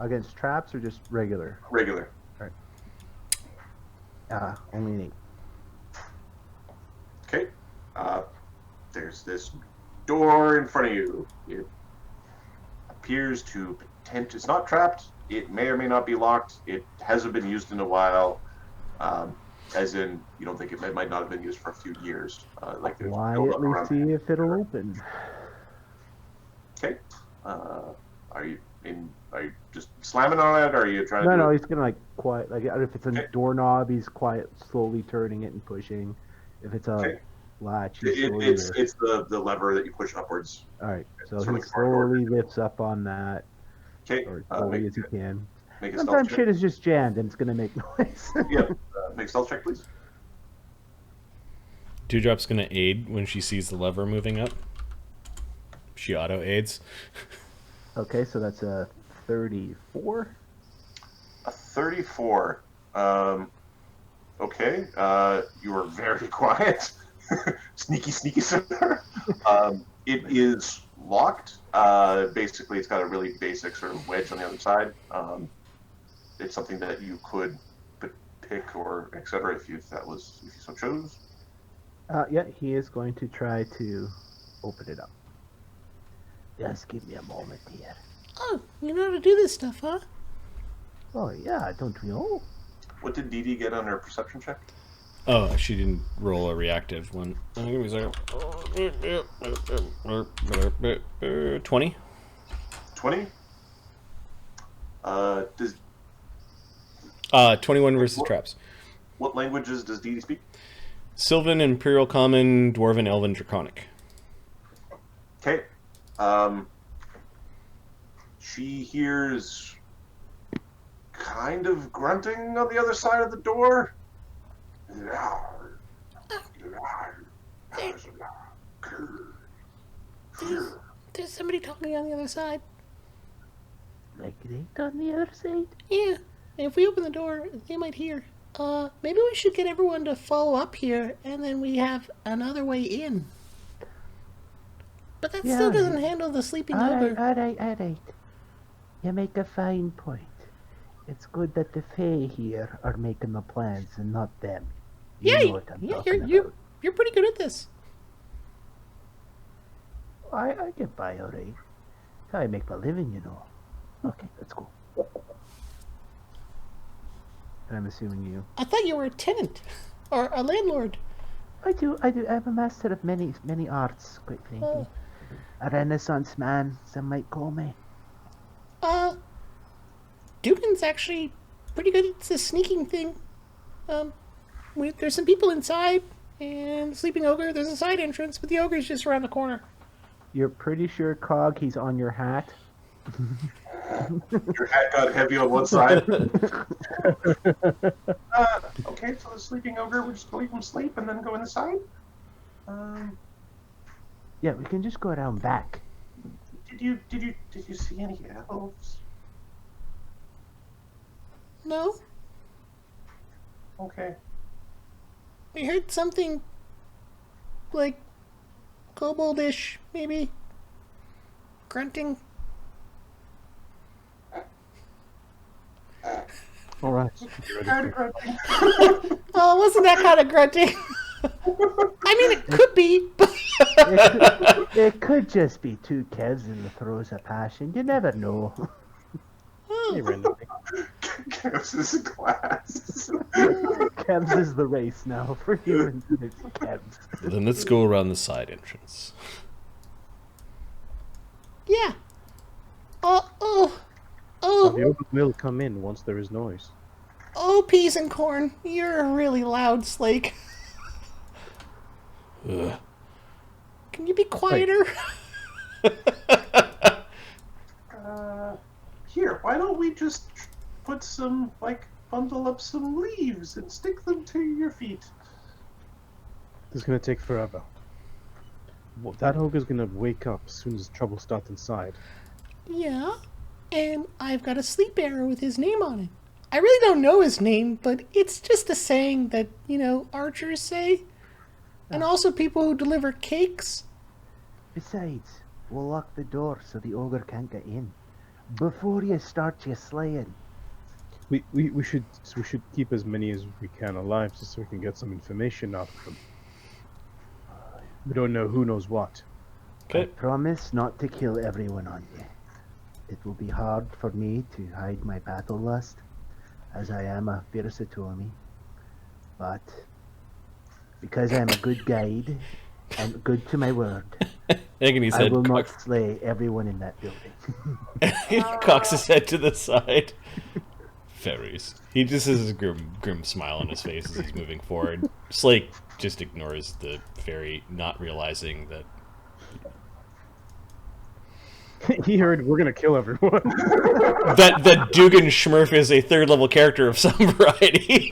Against traps or just regular? Regular. Only an 8. Okay. There's this door in front of you. It appears to it's not trapped. It may or may not be locked. It hasn't been used in a while. As in, you don't think it might not have been used for a few years. Like there's no Quietly around. see if it'll open. Okay. Are you just slamming on it, or are you trying to? No, he's gonna like quiet. Like if it's a doorknob, he's slowly turning it and pushing. If it's a latch, he's slowly it's the lever that you push upwards. All right, so Sort he of cardboard. slowly lifts up on that, Okay. or as slowly as he can. Make a Sometimes stealth shit check. is just jammed and it's gonna make noise. Yeah. Make a stealth check, please. Dewdrop's gonna aid when she sees the lever moving up. She auto aids. Okay, so that's a 34. A 34. Okay. You are very quiet. Sneaky, sir. It is locked. Basically, it's got a really basic sort of wedge on the other side. It's something that you could pick or etc. if you so chose. Yeah, he is going to try to open it up. Just give me a moment here. Oh, you know how to do this stuff, huh? Oh yeah, don't we all? What did Dee Dee get on her perception check? Oh, she didn't roll a reactive one. Give me a second. 20. 20. Does 21 versus traps. what languages does Dee Dee speak? Sylvan, Imperial Common, Dwarven, Elven, Draconic. Okay. She hears kind of grunting on the other side of the door. There's somebody talking on the other side. Like right on the other side. Yeah, and if we open the door, they might hear. Maybe we should get everyone to follow up here, and then we have another way in. But that still doesn't handle the sleeping ogre. All right. You make a fine point. It's good that the Fae here are making the plans and not them. You know what I'm talking about. You're pretty good at this. I get by all right. That's how I make my living, you know. Okay, let's go. And I'm assuming you. I thought you were a tenant or a landlord. I do. I'm a master of many arts, quite frankly. A Renaissance man, some might call me. Dugan's actually pretty good at the sneaking thing. There's some people inside, and the sleeping ogre, there's a side entrance, but the ogre's just around the corner. You're pretty sure, Cog, he's on your hat? Your hat got heavy on one side. Okay, so the sleeping ogre, we're just gonna leave him sleep and then go inside. Yeah, we can just go around back. Did you see any elves? No? Okay. We heard something like koboldish, maybe. Grunting. All right. Oh, wasn't that kind of grunting? I mean, it could be, but It could just be two kids in the throes of passion. You never know. Hey, randomly. This is class. Kevs is the race now for humans. It's Kevs. Then let's go around the side entrance. yeah. The ogre will come in once there is noise. Oh, peas and corn. You're really loud, Slake. Ugh. Can you be quieter? Here, why don't we just put some, bundle up some leaves and stick them to your feet? This is gonna take forever. That ogre's gonna wake up as soon as trouble starts inside. Yeah. And I've got a sleep arrow with his name on it. I really don't know his name, but it's just a saying that, archers say. And also people who deliver cakes. Besides, we'll lock the door so the ogre can't get in. Before you start your slaying. We should keep as many as we can alive, just so we can get some information out of them. We don't know who knows what. I Okay. promise not to kill everyone on you. It will be hard for me to hide my battle lust, as I am a fierce atomie. But because I am a good guide and good to my word, Agony's I head will not slay everyone in that building. cocks his head to the side. Fairies. He just has a grim smile on his face as he's moving forward. Slake just ignores the fairy, not realizing that. He heard we're gonna kill everyone. that Dügganschmirph is a third level character of some variety.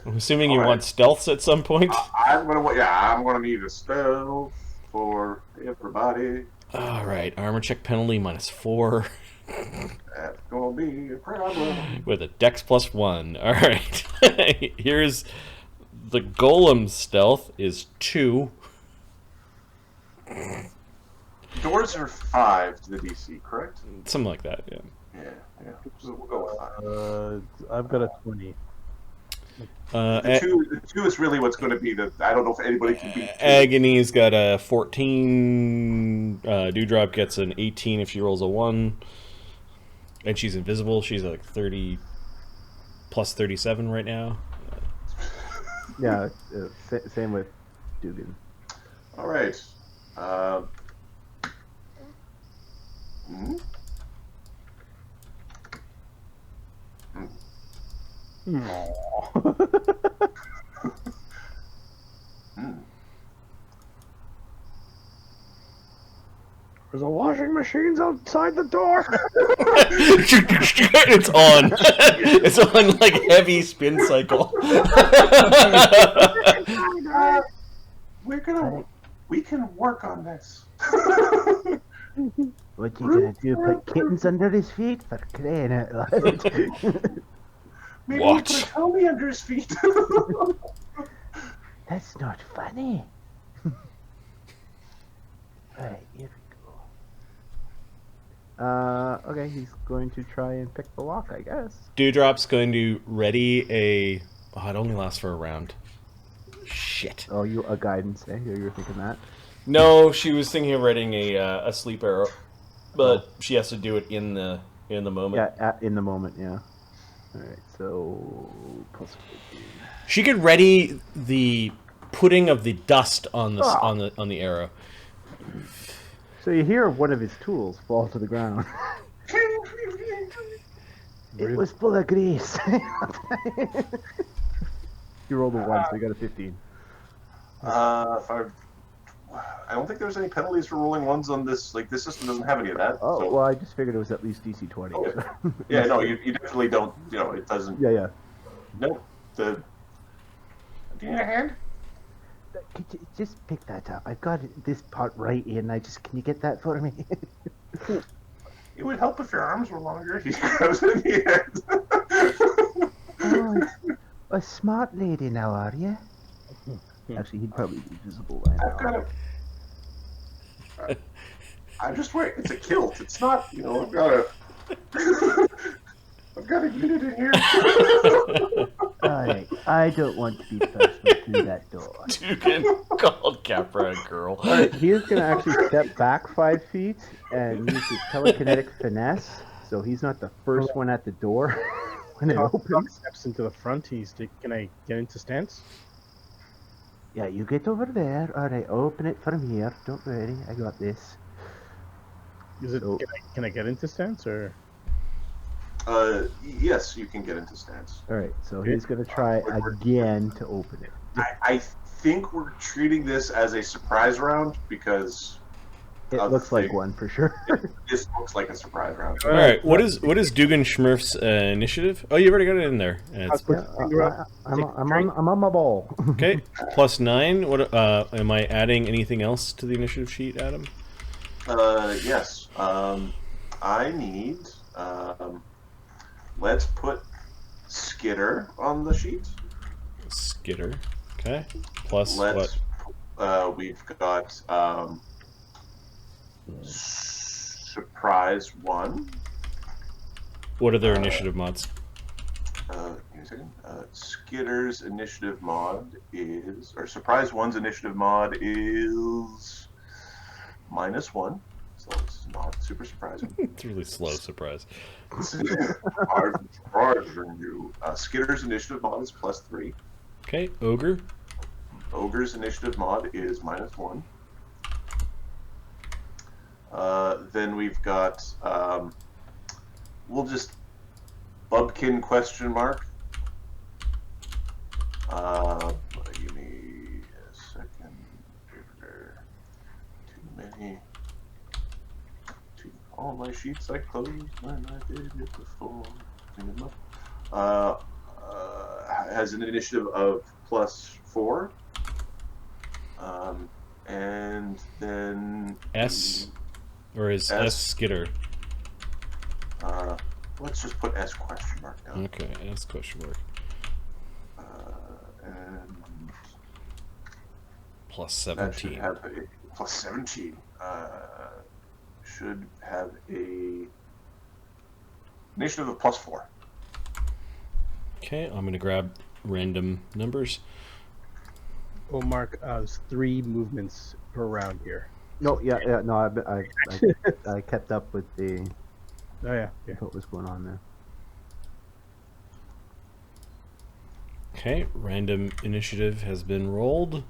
I'm assuming you want stealths at some point. I'm gonna need a stealth for everybody. All right, armor check penalty -4 That's gonna be a problem. with a dex +1. All right, here's the golem stealth is 2. Doors are 5 to the DC, correct? Something like that. Yeah. Yeah. So we'll go with 5. I've got a 20. The two is really what's going to be the. I don't know if anybody can beat 2. Agony's got a 14. Dewdrop gets an 18 if she rolls a 1. And she's invisible. She's like 30 plus 37 right now. Yeah, same with Dugan. All right. There's a washing machine outside the door. It's on. It's on like heavy spin cycle. We can work on this. What you gonna do? Put kittens under his feet? For crying out loud. Maybe What? we put a Tommy under his feet. That's not funny. Right, here we go. Okay, he's going to try and pick the lock, I guess. Dewdrop's going to ready a. Oh, it only lasts for a round. Shit. Oh, a guidance, eh? You were thinking that? No, she was thinking of readying a sleep arrow, but she has to do it in the moment. Yeah, in the moment, yeah. Alright, so... plus 15. She could ready the putting of the dust on the on the arrow. So you hear one of his tools fall to the ground. It was full of grease. You rolled a 1, so you got a 15. I don't think there's any penalties for rolling 1s on this. Like, this system doesn't have any of that. Oh, so. well, I just figured it was at least DC 20. Okay. So. Yeah, no, you definitely don't. It doesn't. Yeah. Nope. Do you need a hand? Could you just pick that up? I've got this part right in. Can you get that for me? It would help if your arms were longer. He grabs it in the end. Oh, a smart lady now, are you? Actually, he'd probably be visible by now. I've got a. I'm just wearing. It's a kilt. It's not. I've got a. I've got a unit in here. Alright, I don't want to be personal through that door. Dugan called Capra a girl. Alright, he is going to actually step back 5 feet and use his telekinetic finesse, so he's not the first one at the door when it opens. Steps into the front. Can I get into stance? Yeah, you get over there. Alright, open it from here. Don't worry, I got this. Is it? Can I get into stance or? Yes, you can get into stance. Alright, so he's going to try again to open it. I think we're treating this as a surprise round because It looks like one for sure. this looks like a surprise round. All right, what is Dügganschmirph's initiative? Oh, you've already got it in there. It's, I'm on my ball. okay, +9. What am I adding anything else to the initiative sheet, Adam? Yes. I need let's put Skitter on the sheet. Skitter. Okay. Plus what? We've got Surprise 1. What are their initiative mods? Give me a second. Skitter's initiative mod is, or Surprise 1's initiative mod is -1. So it's not super surprising. It's a really slow surprise. Surprising you. Skitter's initiative mod is +3. Okay. Ogre. Ogre's initiative mod is -1. Then we've got, we'll just Bubkin ? Give me a second. Too many. All my sheets I closed when I did it before. Has an initiative of +4. And then S, or is S Skitter? Let's just put S ? down. Okay, S ? And +17. that should have a +17. Should have a initiative of +4. Okay, I'm gonna grab random numbers. We'll mark as 3 movements per round here. No, no, I kept up with the Oh yeah. what was going on there. Okay, random initiative has been rolled.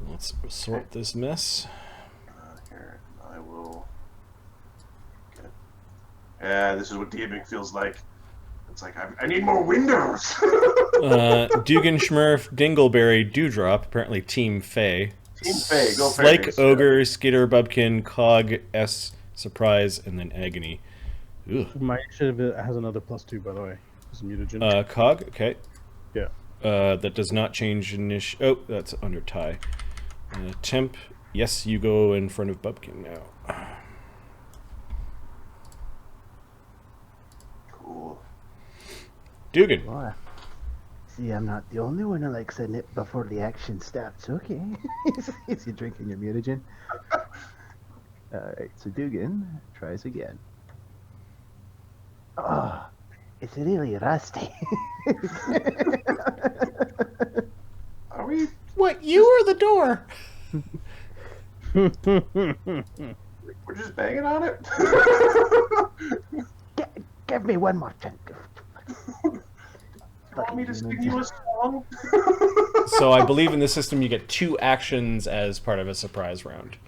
Let's sort this mess. Here, I will get. Yeah, this is what DMing feels like. It's like I need more windows. Dügganschmirph, Dingleberry, Dewdrop, apparently Team Fae. Team Fae, go Slake, Fae. Ogre, Skitter, Bubkin, Cog, S, Surprise, and then Agony. Ugh. My initiative has another +2, by the way. It's a mutagen. Cog, okay. Yeah. That does not change Oh, that's under tie. Temp, yes, you go in front of Bubkin now. Cool. Dugan. Boy. See, I'm not the only one who likes a nip before the action starts. Okay. Is you drinking your mutagen? Alright, so Dugan tries again. Oh, it's really rusty. Are we? What, you or the door? We're just banging on it. Give me one more chunk. Want me to sing you a song? So I believe in this system you get 2 actions as part of a surprise round.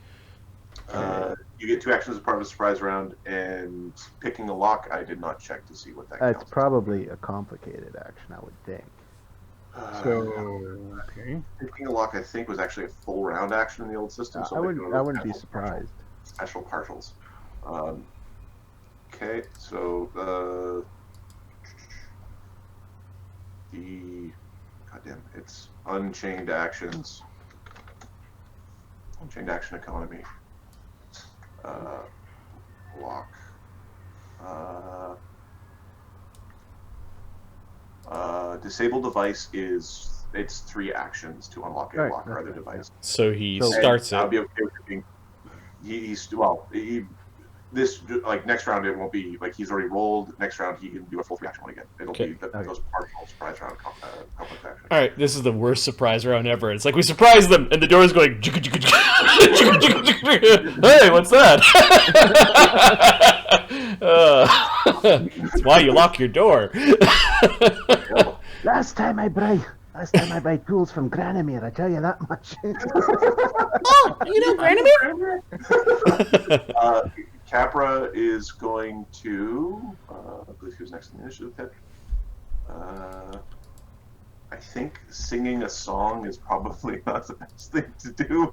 You get 2 actions as part of a surprise round, and picking a lock, I did not check to see what that counts. It's probably a complicated action, I would think. Okay. Picking a lock, I think, was actually a full round action in the old system. So I wouldn't be surprised. Special partials. Okay, so goddamn, it's Unchained Actions. Unchained Action Economy. Lock. Disable device is, it's 3 actions to unlock a lock or other device. So he starts I'll it. be okay with it being, this, like, next round it won't be, like, he's already rolled. Next round he can do a full 3 action one again. It'll be those partial surprise round complex actions. All right, this is the worst surprise round ever. It's like we surprise them, and the door's going. Hey, what's that? That's why you lock your door. Last time I buy tools from Granamere, I tell you that much. Oh, you know Granamere? Capra is going to, I believe he was next in the initiative pick. I think singing a song is probably not the best thing to do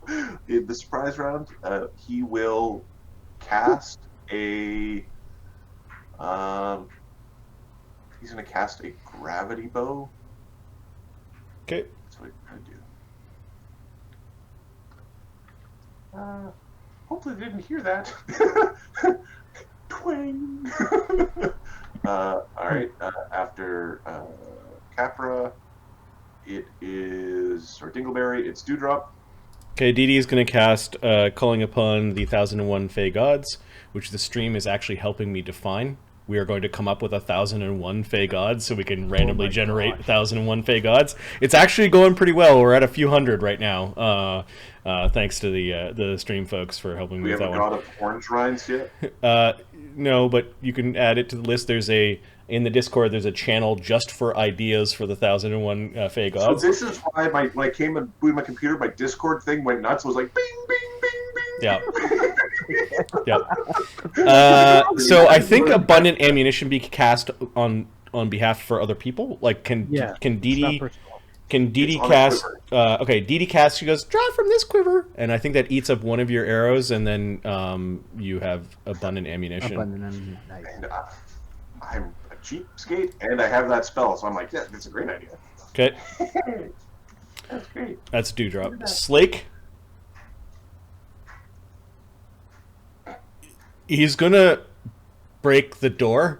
in the surprise round. He will cast a, he's going to cast a gravity bow. Okay. That's what he's going to do. Hopefully they didn't hear that. Twang. All right. After Capra, it is or Dingleberry. It's Dewdrop. Okay, Dee Dee is going to cast Calling Upon the 1001 Fey Gods, which the stream is actually helping me define. We are going to come up with 1001 Fey Gods so we can randomly generate 1001 Fey Gods. It's actually going pretty well. We're at a few hundred right now, thanks to the stream folks for helping me with that one. We haven't got of orange rinds yet? No, but you can add it to the list. In the Discord, there's a channel just for ideas for the 1001 Fey Gods. So this is why when I came and booted my computer, my Discord thing went nuts. It was like, bing, bing, bing, bing. Yeah. Yep. So I think abundant ammunition be cast on behalf for other people. Like, can Dee Dee cast? Okay, Dee Dee casts. She goes, draw from this quiver, and I think that eats up one of your arrows, and then you have abundant ammunition. Nice. And I'm a cheapskate, and I have that spell, so I'm like, yeah, that's a great idea. Okay. That's great. That's Dewdrop. Slake. He's gonna break the door.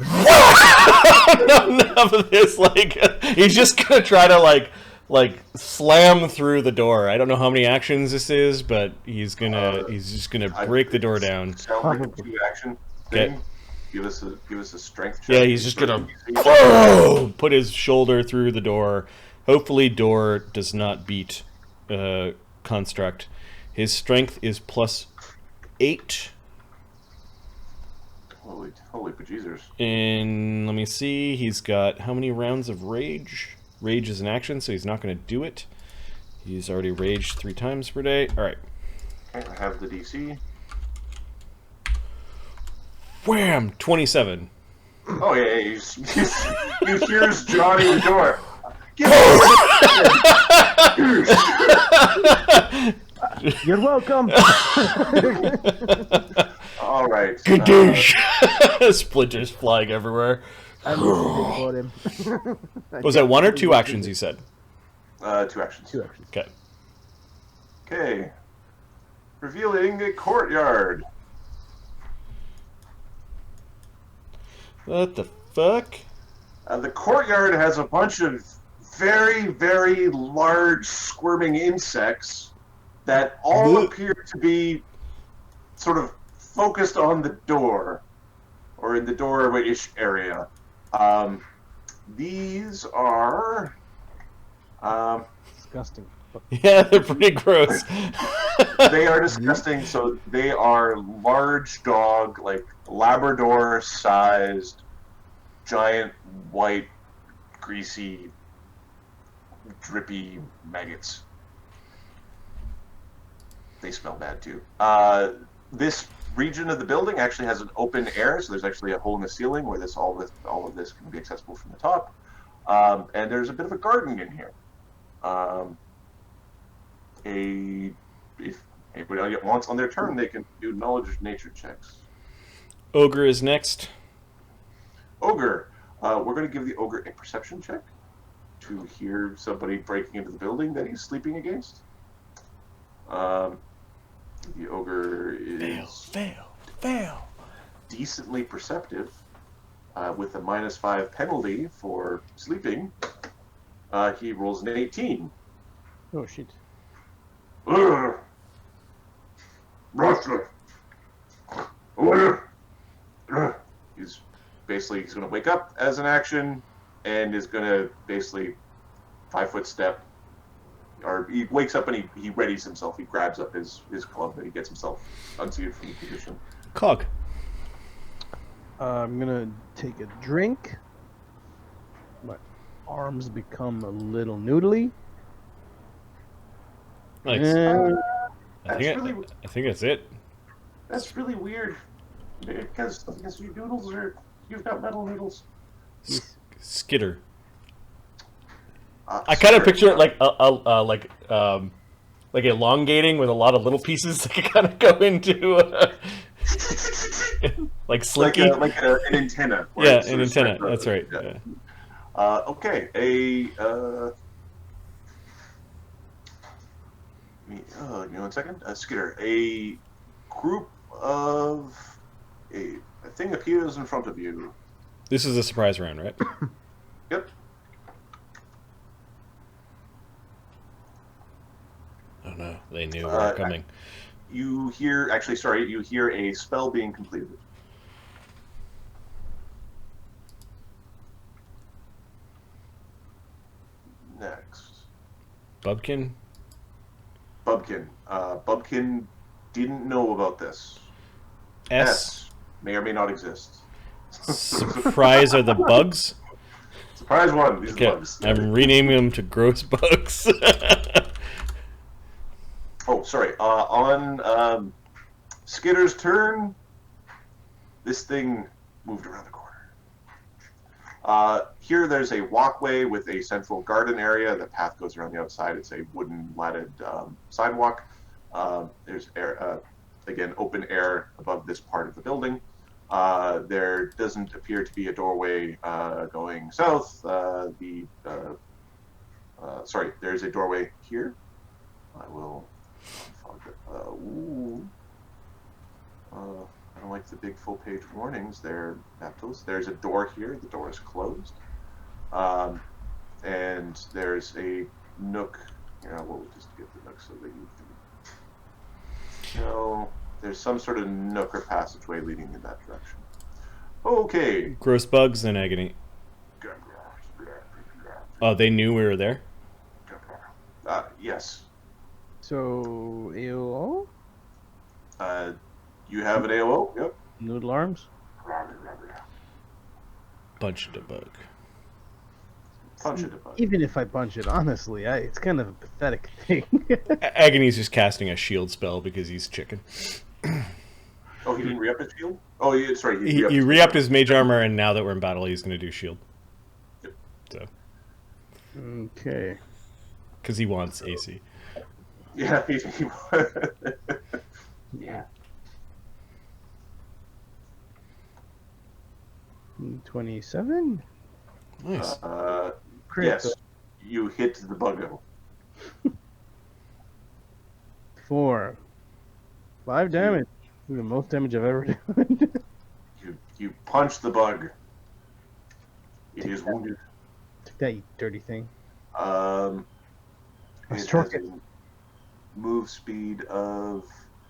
No, enough of this. Like, he's just gonna try to like slam through the door. I don't know how many actions this is, but he's just gonna break the door down. Sound like a 2-action thing. Okay. Give us a strength check. Yeah, he's just gonna put his shoulder through the door. Hopefully, door does not beat construct. His strength is +8. Holy bejesus. And let me see, he's got how many rounds of rage? Rage is an action, so he's not going to do it. He's already raged 3 times per day. All right. I have the DC. Wham! 27. Oh yeah, you hears Johnny the door. You're welcome. All right. Kadoosh! Splinters flying everywhere. I'm looking for him. Was that 1 or 2 actions you said? 2 actions. 2 actions. Okay. Okay. Revealing a courtyard. What the fuck? The courtyard has a bunch of very, very large squirming insects that all appear to be sort of focused on the door, or in the doorway-ish area. These are... Disgusting. Yeah, they're pretty gross. They are disgusting. So they are large dog, like Labrador-sized, giant, white, greasy, drippy maggots. They smell bad too. This region of the building actually has an open air, so there's actually a hole in the ceiling where all of this can be accessible from the top. And there's a bit of a garden in here. If anybody wants on their turn, they can do knowledge of nature checks. Ogre is next. Ogre. We're going to give the ogre a perception check to hear somebody breaking into the building that he's sleeping against. The ogre is fail. decently perceptive, with a -5 penalty for sleeping. He rolls an 18. Oh shit. He's going to wake up as an action, and is going to basically 5-foot step. Or he wakes up and he readies himself. He grabs up his club and he gets himself unseated from the position. Cog. I'm gonna take a drink. My arms become a little noodly. Nice. And I think that's it. That's really weird, because your noodles you've got metal noodles. Skitter. I kind of picture it like elongating with a lot of little pieces that kind of go into like slinky, like an antenna. Yeah, an antenna. That's right. Yeah. Yeah. Okay, give me 1 second. Skitter. A group of A thing appears in front of you. This is a surprise round, right? Yep. Oh no, they knew we were coming. You hear, actually, sorry, you hear a spell being completed. Next. Bubkin? Bubkin. Bubkin didn't know about this. S. May or may not exist. Surprise are the bugs? Surprise one. These are Okay, bugs. I'm renaming them to gross bugs. Oh, sorry. On Skitter's turn, this thing moved around the corner. Here there's a walkway with a central garden area. The path goes around the outside. It's a wooden latted sidewalk. There's air, again, open air above this part of the building. There doesn't appear to be a doorway going south. Sorry, there's a doorway here. I will fog it. I don't like the big full page warnings there, Baptos. There's a door here. The door is closed. And there's a nook. Yeah, we'll just get the nook so that you can. No, there's some sort of nook or passageway leading in that direction. Okay. Gross bugs and agony. Oh, they knew we were there? Yes. So, AOO? You have an AOO? Yep. Noodle arms? Punch the bug. Punch it. Even if I punch it, honestly, it's kind of a pathetic thing. Agony's just casting a shield spell because he's chicken. Oh, he didn't re-up his shield? Oh, yeah, sorry. He re-upped his mage armor, and now that we're in battle, he's going to do shield. Yep. So. Okay. Because he wants AC. Yeah, Yeah. 27? Nice. Yes, you hit the buggo. 4. 5 damage. The most damage I've ever done. You punch the bug. It is wounded. Take that, you dirty thing. It struck has a move speed of...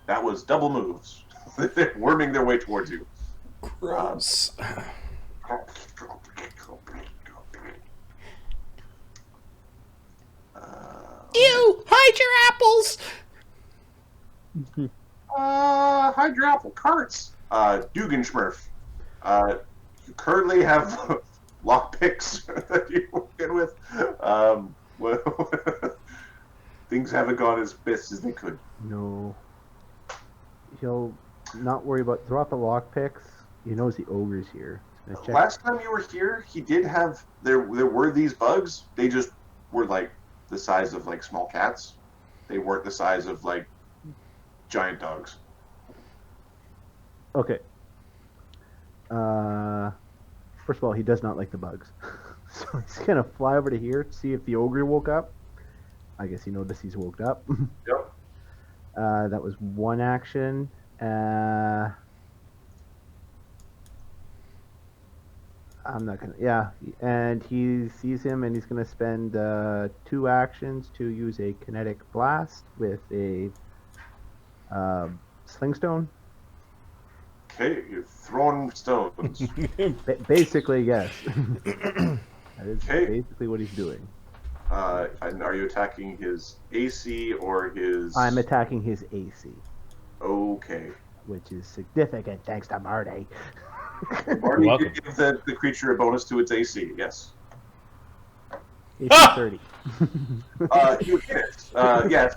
That was double moves. They're worming their way towards you. Gross. Ew! Hide your apples! Hide your apple carts. Dügganschmirph. You currently have lockpicks that you work in with. Things haven't gone as best as they could. No. He'll not worry about throw out the lockpicks. He knows the ogre's here. He's gonna check. Last time you were here, he did have there were these bugs. They just were like the size of like small cats. They weren't the size of like giant dogs. Okay. First of all, he does not like the bugs. So he's gonna fly over to here, see if the ogre woke up. I guess he noticed he's woke up. Yep. That was one action. I'm not gonna. Yeah, and he sees him, and he's gonna spend 2 actions to use a kinetic blast with a sling stone. Okay, you're throwing stones. Basically, yes. That is Okay. basically what he's doing. And are you attacking his AC or his? I'm attacking his AC, Okay. which is significant thanks to Marty. Marty welcome. did give the creature a bonus to its AC. Yes. AC Ah! 30. You hit it. Yes.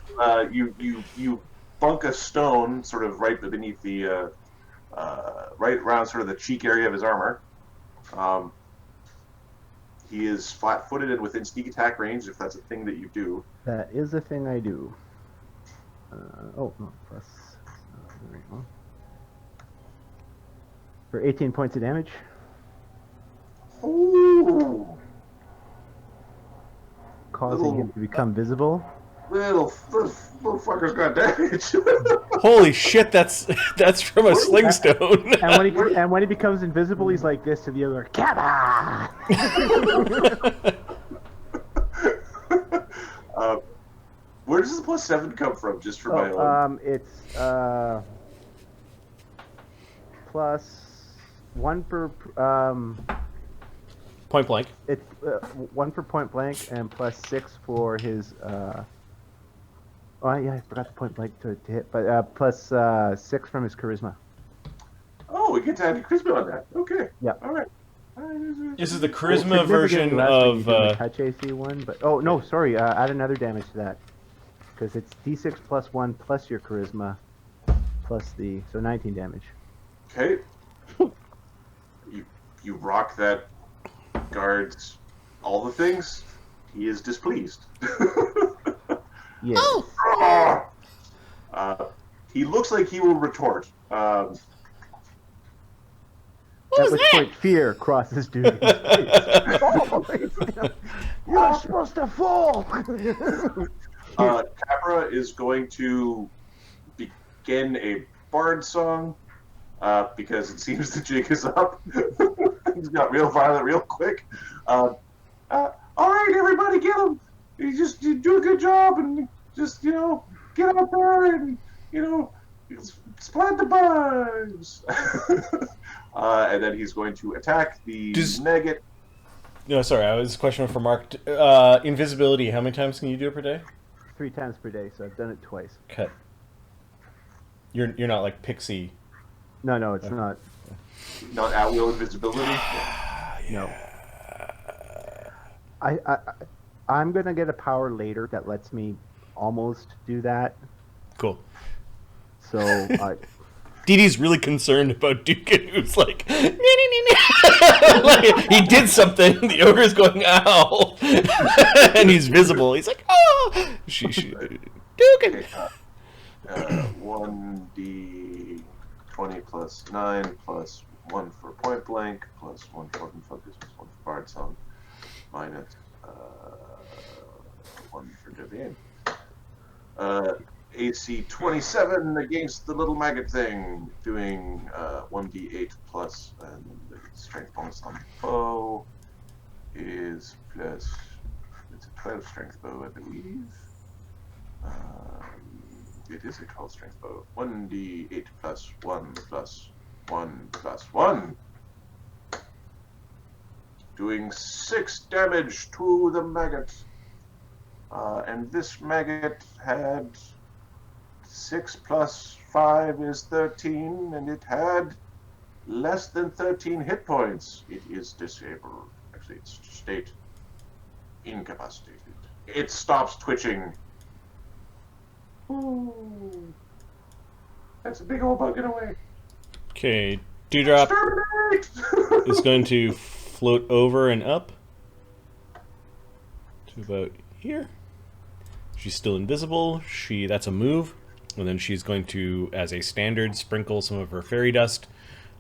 You bunk a stone sort of right beneath the right around sort of the cheek area of his armor. He is flat-footed and within sneak attack range, if that's a thing that you do. That is the thing I do. Oh, no, plus. There we go. For 18 points of damage. Ooh. Causing him to become visible. Little fucker's got damage. Holy shit, that's from a sling stone. And when he becomes invisible, he's like this to the other. Kappa! Where does the +7 come from? Just for my own. It's +1 for Point blank. it's 1 for point blank and +6 for his. Oh yeah, I forgot the point blank to hit, but +6 from his charisma. Oh, we get to add charisma on that. Okay. Yeah. All right. This is the Well, charisma version significantly less when of. you do the touch AC one, but no, sorry, add another damage to that because it's D6 +1 plus your charisma plus so 19 damage. Okay. You rock that guard's all the things. He is displeased. Yeah. Oh! He looks like he will retort. What At was which that? point fear crosses Dugan's face. You're supposed to fall! Capra is going to begin a bard song because it seems the jig is up. He's got real violent real quick. All right, everybody, get him. You do a good job and just, get out there and, splat the bugs. And then he's going to attack the Nugget. No, sorry, I was a question for Mark. Invisibility, how many times can you do it per day? 3 times per day, so I've done it twice. Cut. You're not like Pixie. No, it's not. Not at will invisibility. No. I'm gonna get a power later that lets me almost do that. Cool. So Dee Dee's really concerned about Dugan, who's like, like, he did something. The ogre's going, ow, and he's visible. He's like, oh, Dugan. 1d20 plus 9 plus 1 for point blank plus 1 for open focus plus 1 for bard song minus 1 for Deviant. AC 27 against the little maggot thing, doing 1d8 plus, and the strength bonus on the bow is plus, it's a 12 strength bow, I believe. It is a 12 strength bow. 1d8 plus 1 plus 1 plus 1. Doing 6 damage to the maggot. And this maggot had 6 plus 5 is 13, and it had less than 13 hit points. It is disabled. Actually, it's state incapacitated. It stops twitching. Ooh. That's a big old bug. Get away. Okay, Dewdrop Exterminate! is going to float over and up to about here. She's still invisible. That's a move. And then she's going to, as a standard, sprinkle some of her fairy dust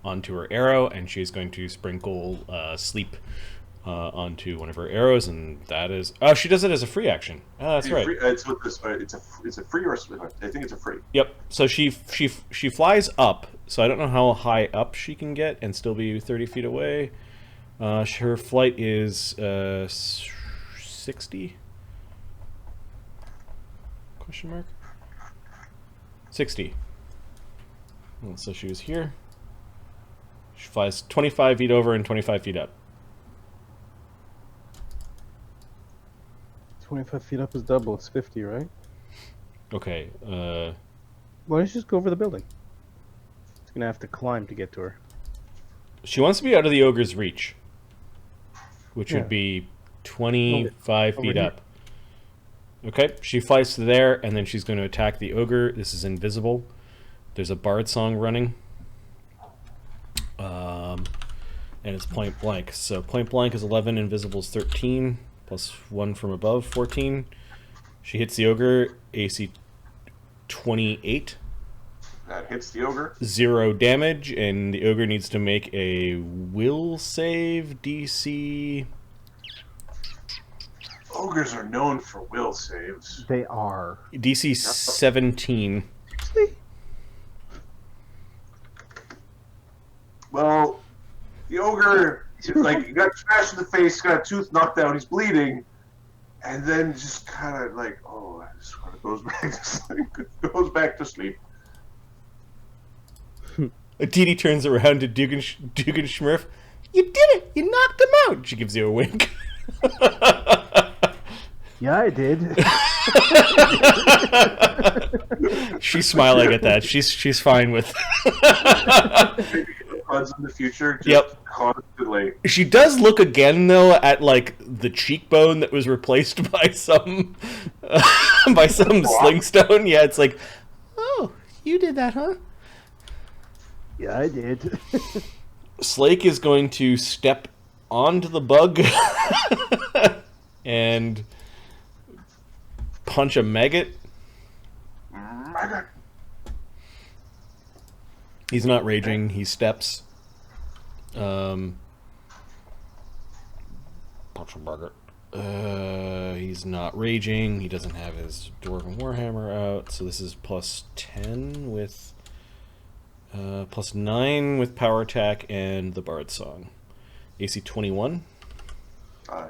onto her arrow, and she's going to sprinkle sleep onto one of her arrows, and that is... Oh, she does it as a free action. That's right. It's with this. It's a free or I think it's a free. Yep. So she flies up. So I don't know how high up she can get and still be 30 feet away. Her flight is 60. Question mark. 60. Well, so she was here. She flies 25 feet over and 25 feet up. 25 feet up is double. It's 50, right? Okay. Why don't you just go over the building? It's gonna have to climb to get to her. She wants to be out of the ogre's reach, which would Yeah. be 25 Over feet here. up. Okay, she flies to there, and then she's going to attack the ogre. This is invisible. There's a bard song running. And it's point blank. So point blank is 11, invisible is 13, plus 1 from above, 14. She hits the ogre, AC 28. That hits the ogre. 0 damage, and the ogre needs to make a will save DC. ogres are known for will saves. They are. DC 17. Well, the ogre, like, he got smashed in the face, got a tooth knocked out, he's bleeding, and then just kind of like, oh, I just want to goes back to sleep. Goes back to sleep. Dee Dee turns around to Dügganschmirph. You did it! You knocked him out! She gives you a wink. Yeah, I did. She's smiling at that. She's fine with. Odds in the future, just Yep. constantly. She does look again though at like the cheekbone that was replaced by some slingstone. Yeah, it's like, Oh, you did that, huh? Yeah, I did. Slake is going to step onto the bug and punch a maggot. Maggot. He's not raging. He steps. Punch a maggot. He's not raging. He doesn't have his Dwarven Warhammer out. So this is plus 10 with... plus 9 with power attack and the Bard Song. AC 21.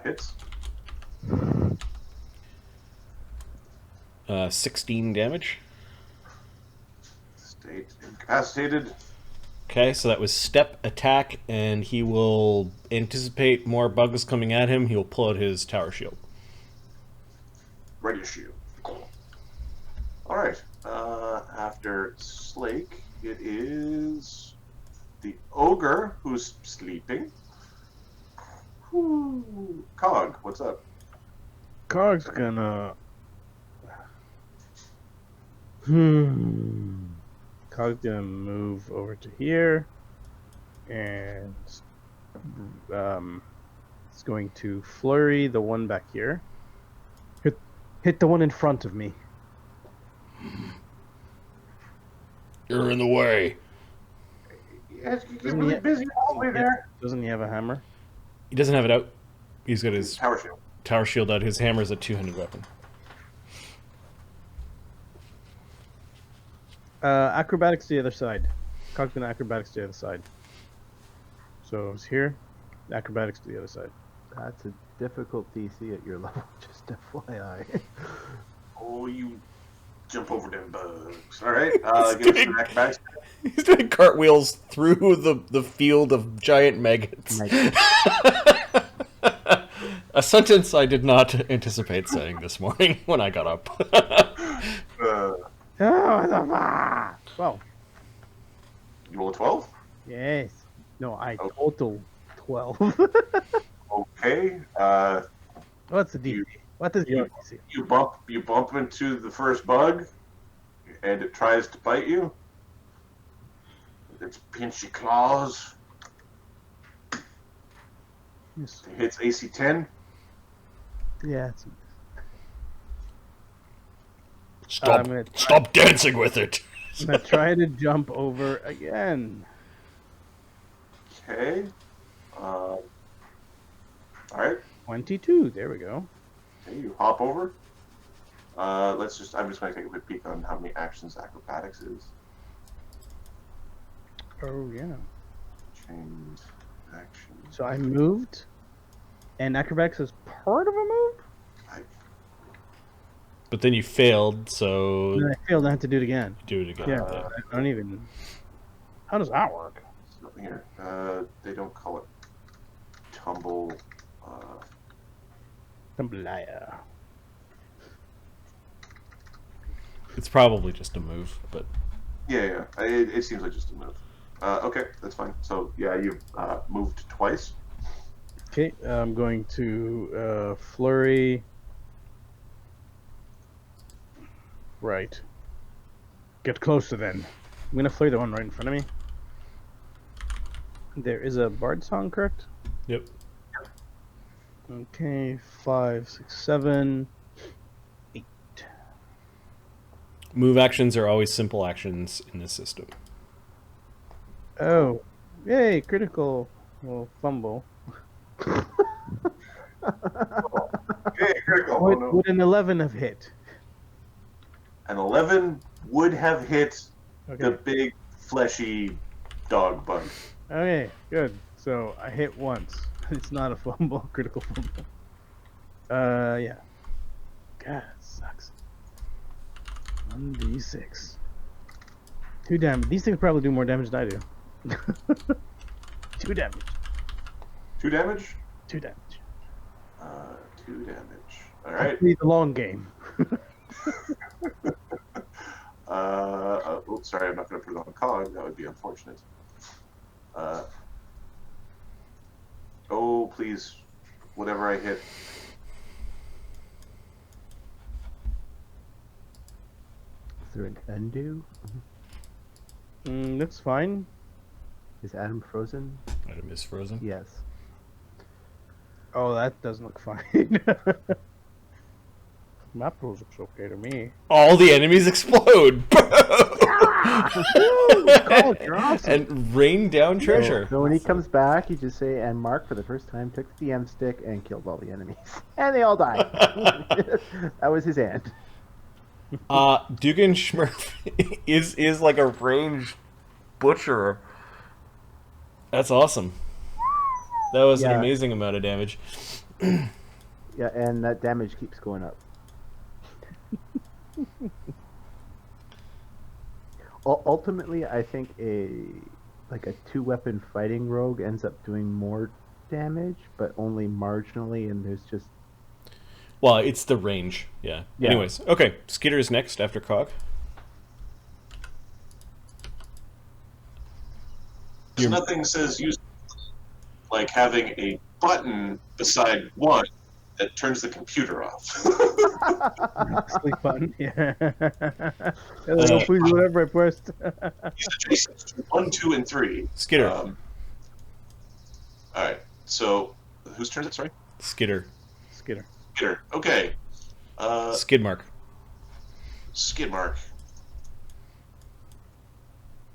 Hits. 16 damage. State incapacitated. Okay, so that was step attack, and he will anticipate more bugs coming at him. He will pull out his tower shield. Ready to shoot. Alright. After Slake, it is the ogre who's sleeping. Whew. Cog, what's up? Cog's gonna. Cog's gonna move over to here, and it's going to flurry the one back here. Hit the one in front of me. You're in the way. Yes, you get really busy all the way there. Doesn't he have a hammer? He doesn't have it out. He's got his Tower shield. tower shield out. His hammer is a two-handed weapon. Acrobatics to the other side. Cog's gonna acrobatics to the other side. So it's here. Acrobatics to the other side. That's a difficult DC at your level, just FYI. Oh, you jump over them bugs. Alright, give us some acrobatics. He's doing cartwheels through the field of giant maggots. A sentence I did not anticipate saying this morning when I got up. Oh, 12. You roll a 12? Yes. No, I Oh. total 12. Okay. What's the DC? What is your DC? You bump into the first bug, and it tries to bite you. Its pinchy claws. Yes. It hits AC 10. Yeah. It's... Stop dancing with it. I'm gonna try to jump over again. Okay. All right. 22. There we go. Okay, you hop over. I'm just going to take a quick peek on how many actions acrobatics is. Oh yeah. Change action. So I moved, and acrobatics is part of a move. But then you failed, so And then I failed. I have to do it again. do it again. Yeah. I don't even. How does that work? It's nothing here. They don't call it tumble. Jambalaya. It's probably just a move, but Yeah. It seems like just a move. Okay, that's fine. So yeah, you've moved twice. Okay, I'm going to flurry. Right. Get closer then. I'm gonna flurry the one right in front of me. There is a bard song, correct? yep. Okay, 5, 6, 7, 8. Move actions are always simple actions in this system. Oh, yay! Critical. Well, fumble. Okay, critical. Would an 11 have hit? An 11 would have hit Okay. the big, fleshy dog bug. Okay, good. So I hit once. It's not a fumble, critical fumble. Yeah. God, it sucks. 1d6. 2 damage. These things probably do more damage than I do. 2 damage. 2 damage? 2 damage. 2 damage. All I right. play the long game. Oops, sorry, I'm not going to put it on a cog. That would be unfortunate. Oh, please. Whatever I hit. Is there an undo? That's fine. Is Adam frozen? Item is frozen. Yes. Oh, that doesn't look fine. Map rules looks okay to me. All the enemies explode. Oh, you're awesome. And rain down treasure. So when he comes back, you just say, and Mark for the first time took the DM stick and killed all the enemies. And they all died. That was his end. Dügganschmirph is like a ranged butcher. That's awesome. That was an Yeah. amazing amount of damage. Yeah, and that damage keeps going up. Ultimately, I think a 2-weapon fighting rogue ends up doing more damage, but only marginally, and there's just Well, it's the range. Yeah. Anyways, okay. Skitter's next after Cog. Nothing says use like having a button beside one that turns the computer off. Sleep button. Yeah. Please, whatever I pressed. Use adjacent to 1, 2, and 3. Skitter. All right. So, whose turn is it? Sorry. Skitter. Skitter. Skitter. Okay. Skid mark. Skid mark.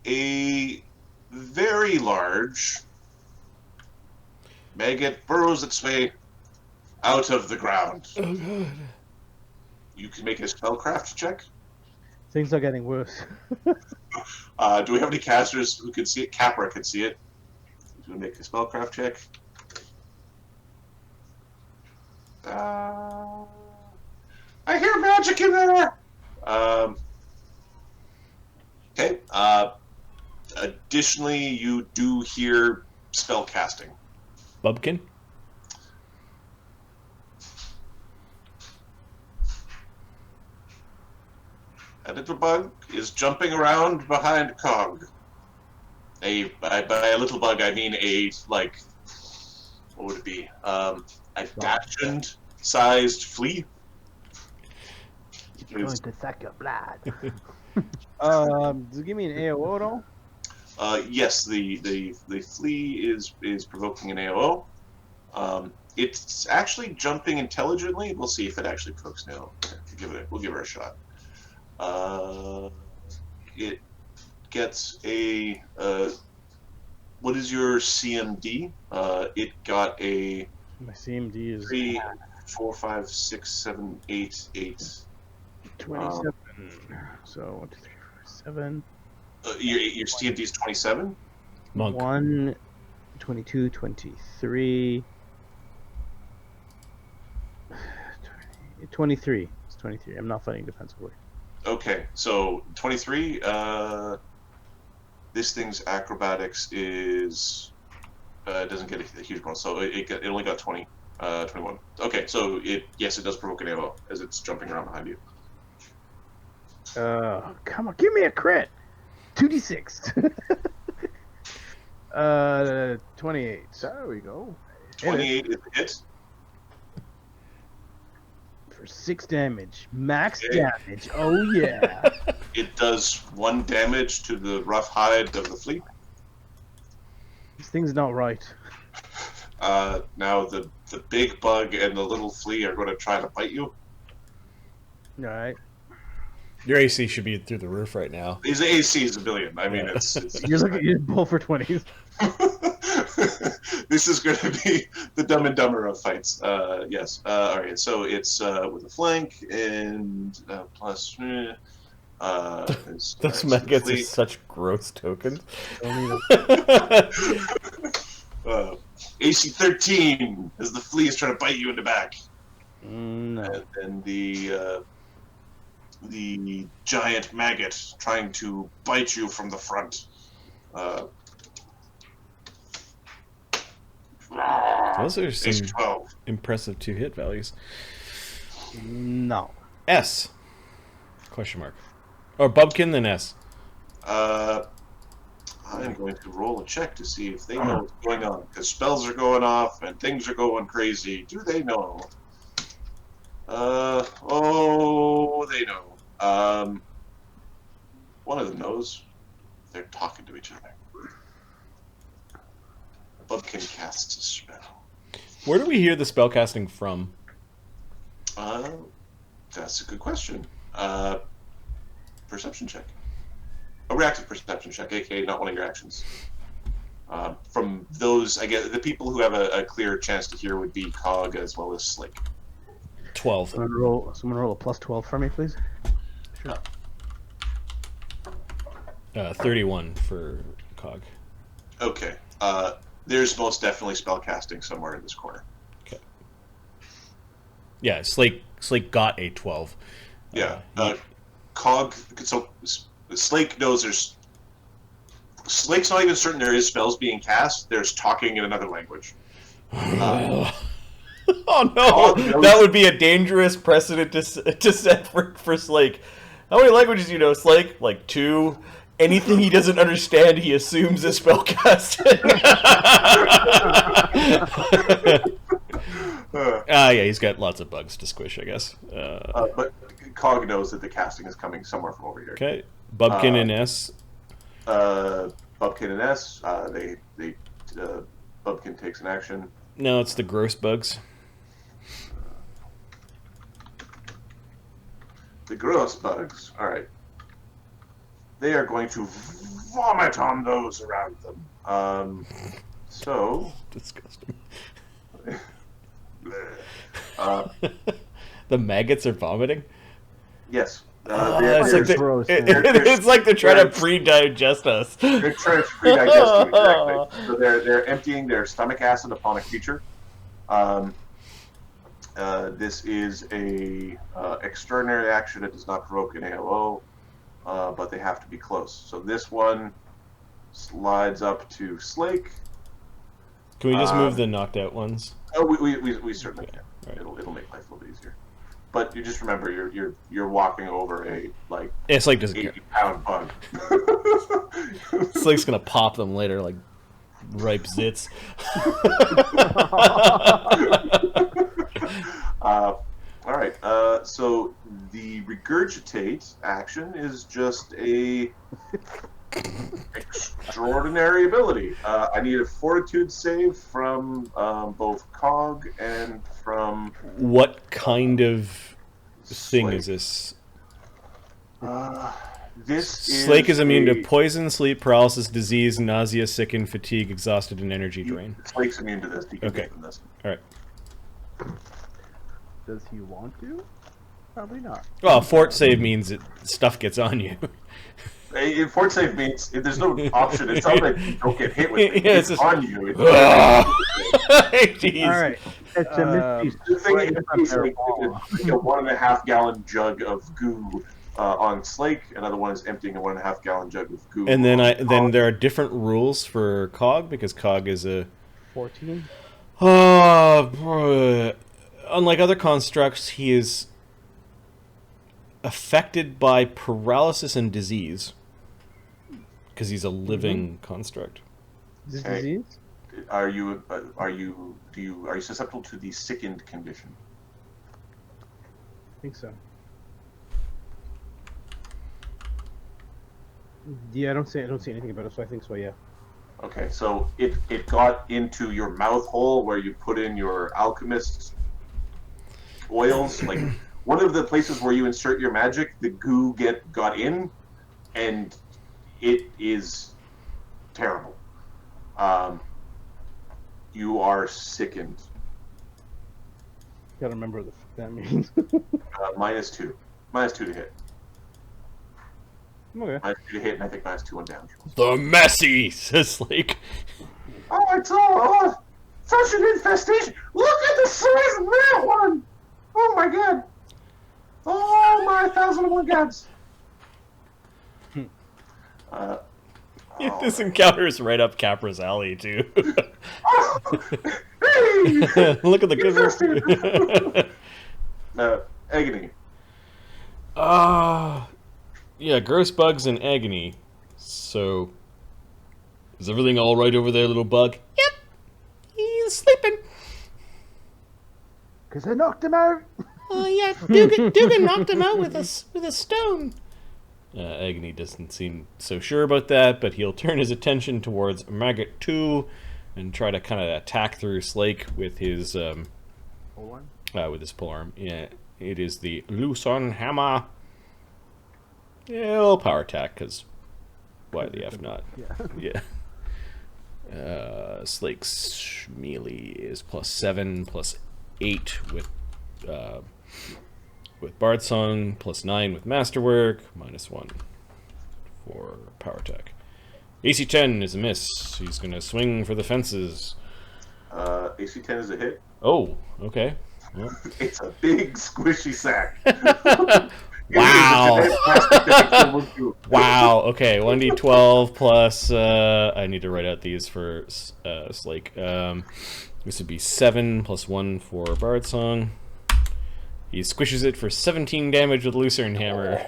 A very large maggot burrows its way out of the ground. Oh god. You can make a spellcraft check. Things are getting worse. Do we have any casters who can see it? Capra can see it. Do we make a spellcraft check? I hear magic in there. Okay. Additionally, you do hear spell casting. Bubkin. A little bug is jumping around behind Cog. By a little bug, I mean what would it be? A dachshund-sized flea. it's going to suck your blood. Does it give me an AOO at all? Yes, the flea is provoking an AOO. It's actually jumping intelligently. We'll see if it actually provokes now. We'll give her a shot. It gets a what is your CMD? It got a My CMD is 3, 4, 5, 6, 7, 8, 8. 27. So 1, 2, 3, 4, 7. Your CMD is 27. Monk. 1, 22, 23. 23. It's 23. I'm not fighting defensively. Okay, so 23. This thing's acrobatics is doesn't get a huge bonus, so it only got 20, 21. Okay, so it does provoke an ammo as it's jumping around behind you. Come on, give me a crit. 2d6. 28. There we go. 28 is a hit. For 6 damage. Max Okay. damage. Oh yeah. It does 1 damage to the rough hide of the flea. This thing's not right. Now the big bug and the little flea are going to try to bite you. Alright. Your AC should be through the roof right now. His AC is a billion. I mean, it's You're looking at your pull for 20s. This is going to be the Dumb and Dumber of fights. Yes. All right. So it's with a flank and plus. Those maggots are such gross tokens. AC 13 as the flea is trying to bite you in the back. No. And then the giant maggot trying to bite you from the front. Those are AC some 12. impressive 2-hit values. No. S? Question mark. Or Bubkin, then S. I'm going to roll a check to see if they know what's going on, because spells are going off and things are going crazy. Do they know? They know. One of them knows. They're talking to each other. Bubkin casts a spell. Where do we hear the spellcasting from? That's a good question. Perception check. A reactive perception check, aka not one of your actions. From those, I guess, the people who have a clear chance to hear would be Cog as well as Slake. 12. Someone roll a plus 12 for me, please. Sure. 31 for Cog. Okay. There's most definitely spellcasting somewhere in this corner. Okay. Yeah, Slake got a 12. Yeah. Cog. So Slake knows there's. Slake's not even certain there is spells being cast. There's talking in another language. Oh no! That would be a dangerous precedent to set for Slake. How many languages do you know, Slake? Like 2. Anything he doesn't understand, he assumes is spellcasting. Yeah, he's got lots of bugs to squish, I guess. But Cog knows that the casting is coming somewhere from over here. Okay, Bubkin and S. Bubkin and S. Bubkin takes an action. No, it's the gross bugs. The gross bugs. All right. They are going to vomit on those around them. So. Disgusting. The maggots are vomiting? Yes. It's like they're trying to pre-digest us. They're trying to pre-digest you, exactly. So they're emptying their stomach acid upon a creature. This is a extraordinary action. It does not provoke an AOO, but they have to be close. So this one slides up to Slake. Can we just move the knocked out ones? Oh, we certainly can. Right. It'll make life a little bit easier. But you just remember you're walking over a Slake doesn't care. 80-pound bug. Slake's gonna pop them later like ripe zits. All right. So the regurgitate action is just a extraordinary ability. I need a fortitude save from both Cog and from. What kind of thing Slake. is this? Slake is immune to poison, sleep, paralysis, disease, nausea, sicken, fatigue, exhausted, and energy drain. Slake's immune to this. He can Okay. get from this. All right. Does he want to? Probably not. Well, fort save means stuff gets on you. Fort save means there's no option. It's not like you don't get hit with it. Yeah, it's it's on you. It's Jeez. All right. It's a mystery. The thing is, like a 1.5 gallon jug of goo on Slake. Another one is emptying a 1.5 gallon jug of goo. And then there are different rules for Cog because Cog is a 14. Unlike other constructs, he is affected by paralysis and disease because he's a living construct. Is this Okay. disease? Are you susceptible to the sickened condition? I think so. Yeah, I don't see anything about it, so I think so. Yeah. Okay, so it got into your mouth hole where you put in your alchemist oils. Like one of the places where you insert your magic, the goo got in, and it is terrible. You are sickened. Gotta remember what the fuck that means. -2. -2 to hit. Okay. -2 to hit, and I think -2 on damage. The messy, says Slake. Oh, it's all such an infestation. Look at the size of that one. Oh my god. Oh my 1,001 gods. This encounter is right up Capra's alley, too. Oh, hey! Look at the good. Agony. Yeah, gross bugs and agony. So, is everything all right over there, little bug? Yep. He's sleeping. Because I knocked him out. Oh, yeah. Dugan knocked him out with a stone. Agony doesn't seem so sure about that, but he'll turn his attention towards Maggot 2 and try to kind of attack through Slake with his polearm. Yeah, it is the Luson Hammer. Yeah, he'll power attack, because why the F not? Yeah. Slake's melee is +7, +8 with Bard Song, +9 with Masterwork, -1 for power attack. AC 10 is a miss. He's going to swing for the fences. AC 10 is a hit. Oh, okay. Well. It's a big squishy sack. Wow. Wow. Okay, 1d12 plus. I need to write out these for Slake. This would be 7 +1 for Bard Song. He squishes it for 17 damage with Lucerne Hammer.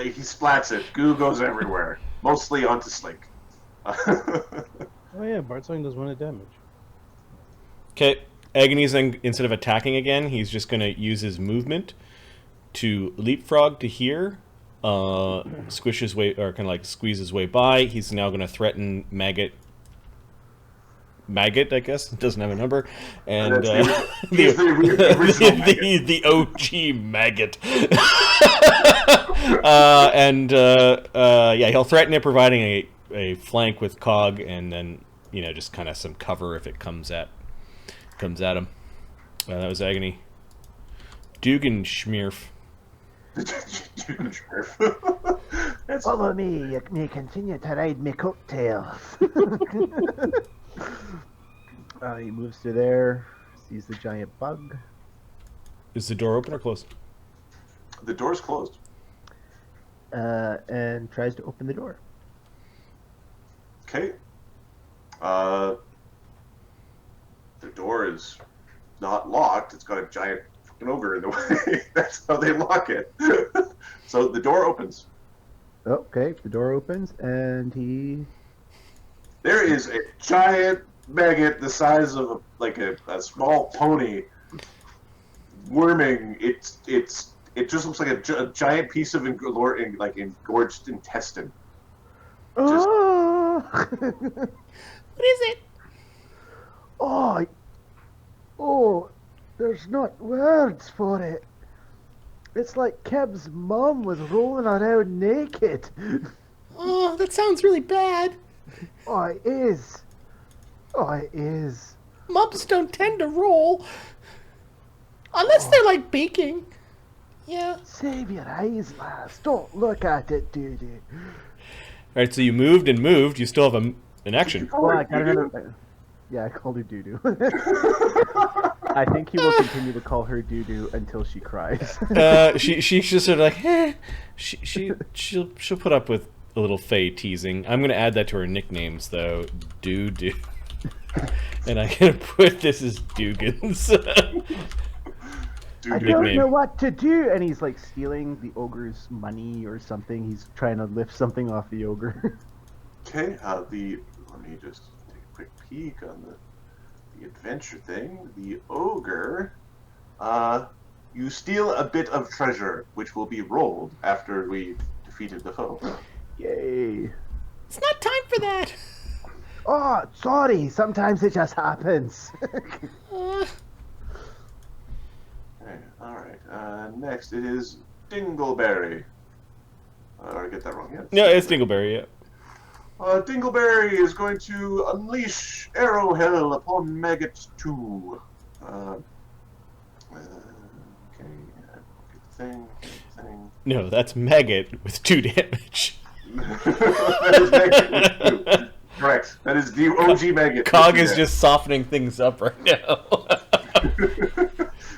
He splats it. Goo goes everywhere. Mostly onto Slake. Oh yeah, Bartsong does 1 hit damage. Okay, Agony's then, instead of attacking again, he's just going to use his movement to leapfrog to here, squish his way, or kind of like squeeze his way by. He's now going to threaten Maggot, I guess, it doesn't have a number, and the OG Maggot. Yeah, he'll threaten it, providing a flank with Cog, and then just kind of some cover if it comes at him. That was Agony. Dügganschmirph. That's Follow me, you may continue to ride me coattails. He moves to there, sees the giant bug. Is the door open or closed? The door's closed. And tries to open the door. Okay. The door is not locked. It's got a giant fucking ogre in the way. That's how they lock it. So the door opens. Okay, the door opens, and There is a giant maggot the size of a small pony worming. It just looks like a giant piece of engorged intestine. Oh! What is it? Oh, there's not words for it. It's like Keb's mum was rolling around naked. Oh, that sounds really bad. Oh, it is. Oh, it is. Mums don't tend to roll. Unless they're like baking. Yeah. Save your eyes, lass. Don't look at it, Dee Dee. Alright, so you moved and moved. You still have an action. Oh, I got another. Yeah, I called her Doo-Doo. I think he will continue to call her Doo-Doo until she cries. She's just sort of like, eh. She'll put up with a little Faye teasing. I'm gonna add that to her nicknames though. Doo-Doo. And I'm gonna put this as Dugan's. I don't know what to do, and he's like stealing the ogre's money or something. He's trying to lift something off the ogre. Okay, let me just take a quick peek on the adventure thing. The ogre, you steal a bit of treasure, which will be rolled after we defeated the foe. Yay! It's not time for that. Oh, sorry. Sometimes it just happens. Okay, all right. Next, it is Dingleberry. Or I get that wrong? Yeah. No, it's Dingleberry. Yeah. Dingleberry is going to unleash arrow hell upon Maggot 2. Okay, thing. No, that's Maggot with 2 damage. That is Maggot with 2. Correct. That is the OG Maggot. Cog is just softening things up right now.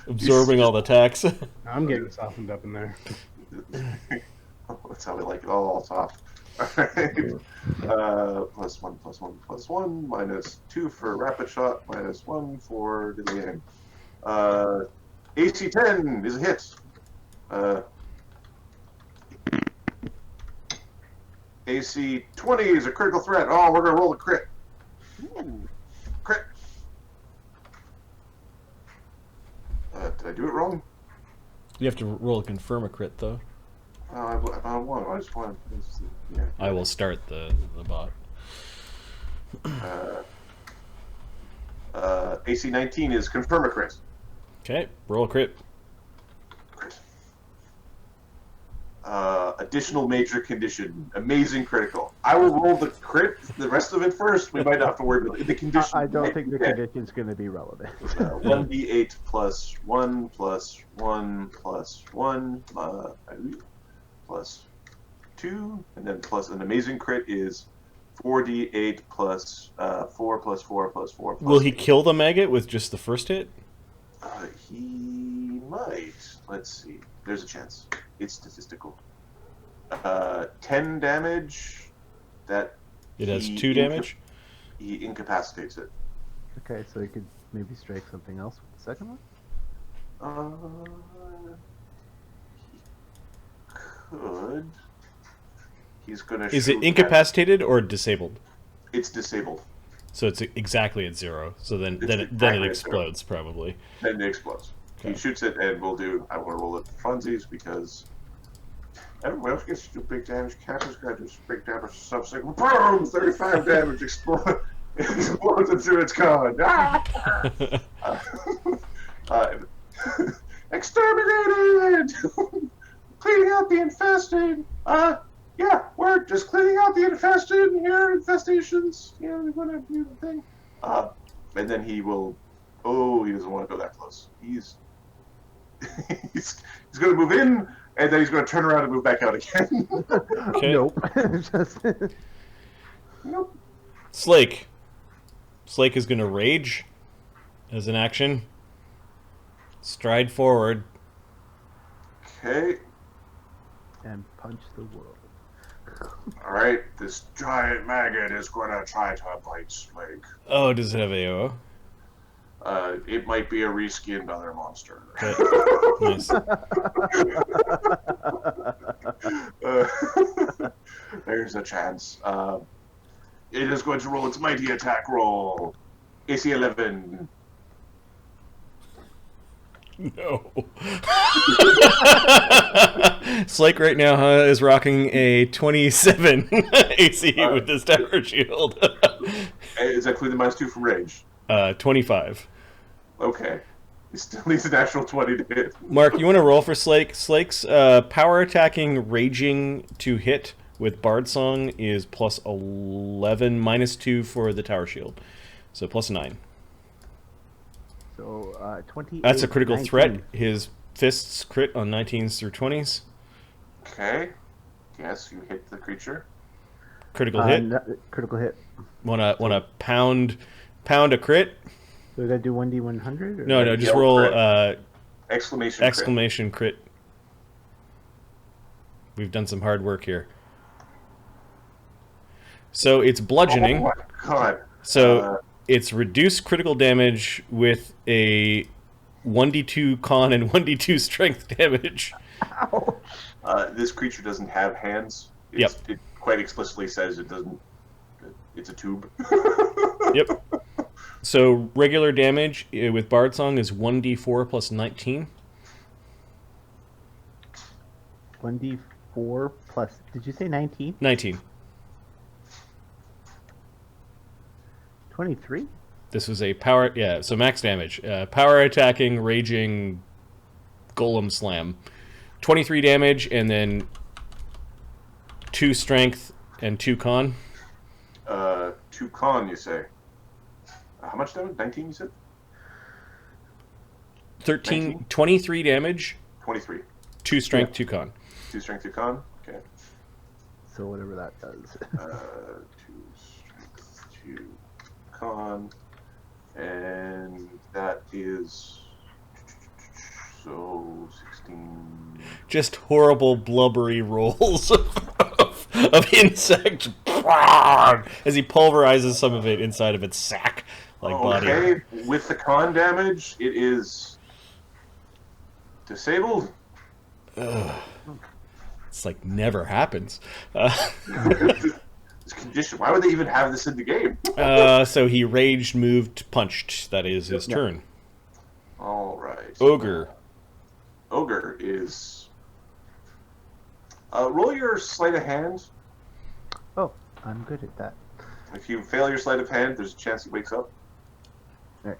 Absorbing all the attacks. I'm getting softened up in there. That's how we like it, all soft. Alright. +1/+1/+1, -2 for rapid shot, -1 for deadly aim. AC 10 is a hit. AC 20 is a critical threat. Oh, we're gonna roll a crit. Ooh. Crit. Did I do it wrong? You have to roll a confirm a crit, though. I won. I just won. Yeah. I will start the bot. AC 19 is confirm a crit. Okay, roll a crit. Crit. Additional major condition. Amazing critical. I will roll the crit, the rest of it first. We might not have to worry about it. The condition. I don't think the condition's going to be relevant. 1d8 plus 1 plus 1 plus 1 plus 2, and then plus an amazing crit is 4d8 plus 4 plus 4 plus 4 plus Will he kill the maggot with just the first hit? He might. Let's see. There's a chance. It's statistical. 10 damage. That It has 2 damage? He incapacitates it. Okay, so you could maybe strike something else with the second one? He could. He's gonna Is it shoot incapacitated or disabled? It's disabled. So it's exactly at 0. So then It's it exactly at explodes, probably. Then it explodes. Okay. He shoots it, and we'll do. I want to roll it for funsies because everyone else gets to do big damage. Captain's got to do big damage. Subsequent, boom! 35 damage. Explodes into its con. Ah! Exterminated! Cleaning out the infested. Yeah, we're just cleaning out the infested here. Infestations. Yeah, we want to do the thing. And then he will. Oh, he doesn't want to go that close. He's going to move in, and then he's going to turn around and move back out again. Okay. Nope. Nope. Slake. Slake is going to rage as an action. Stride forward. Okay. And punch the world. All right. This giant maggot is going to try to bite Slake. Oh, does it have AO? It might be a reskinned other monster. Okay. Nice. There's a chance. It is going to roll its mighty attack roll. AC 11. No. Slake right now is rocking a 27 AC with this tower shield. Is that including -2 from rage? 25. Okay. He still needs a natural 20 to hit. Mark, you want to roll for Slake? Slake's power attacking raging to hit with Bard Song is +11, -2 for the tower shield. So +9. So, 28. That's a critical 19. threat. His fists crit on 19s through 20s. Okay. Yes, you hit the creature. Critical hit. Critical hit. Wanna pound a crit? So did I do 1d100? No, just Yell roll crit. Exclamation crit. We've done some hard work here. So it's bludgeoning. Oh my god. So it's reduced critical damage with a 1d2 con and 1d2 strength damage. This creature doesn't have hands. It quite explicitly says it doesn't. It's a tube. Yep. So regular damage with Bard Song is 1d4 plus 19. 1d4 plus. Did you say 19? 19. 23? This was a power... Yeah, so max damage. Power attacking, raging, golem slam. 23 damage, and then 2 strength and 2 con. 2 con, you say? How much damage? 19, you said? 13, 19? 23 damage, 23. 2 strength, 2 con. 2 strength, 2 con. Okay. So whatever that does. 2 strength, 2 con. And that is... So, 16... Just horrible blubbery rolls of insect as he pulverizes some of it inside of its sack like body. Okay, with the con damage, it is disabled. It's like never happens. This condition. Why would they even have this in the game? So he raged, moved, punched. That is his turn. All right. Ogre. Ogre is. Roll your sleight of hand. Oh, I'm good at that. If you fail your sleight of hand, there's a chance he wakes up. All right.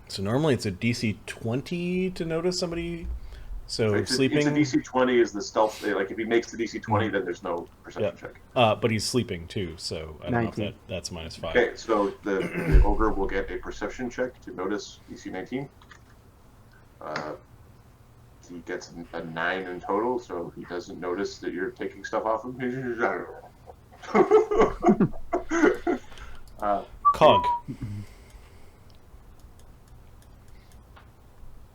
So normally it's a DC 20 to notice somebody. So It's sleeping. a DC 20 is the stealth. Like if he makes the DC 20, then there's no perception check. But he's sleeping too, so I don't know 19. if that's -5. Okay, so the ogre will get a perception check to notice DC 19. He gets a 9 in total, so he doesn't notice that you're taking stuff off him. Cog.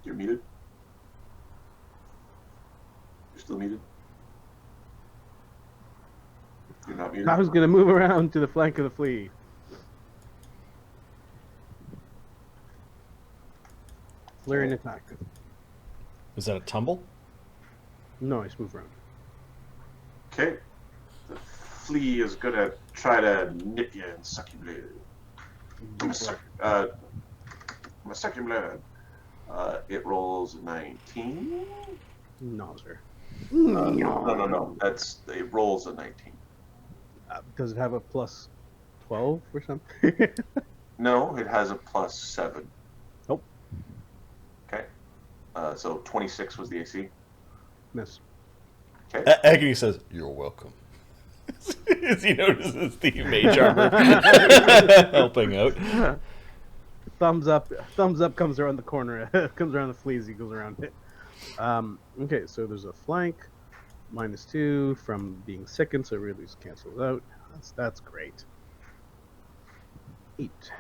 You're muted. You're still muted. You're not muted. I was going to move around to the flank of the flea. Flaring attack. Is that a tumble? No, I move around. Okay. The flea is gonna try to nip you and suck your blood. I'm gonna suck your blood. It rolls 19. No, sir. No. It rolls a 19. Does it have a plus 12 or something? No, it has a plus 7. Nope. Okay. So 26 was the AC. Miss. Okay. Agony says, "You're welcome." As he notices the mage armor helping out. Thumbs up comes around the corner, comes around the flea as he goes around it. Okay, so there's a flank, -2 from being sickened, so it really just cancels out. That's great. 8.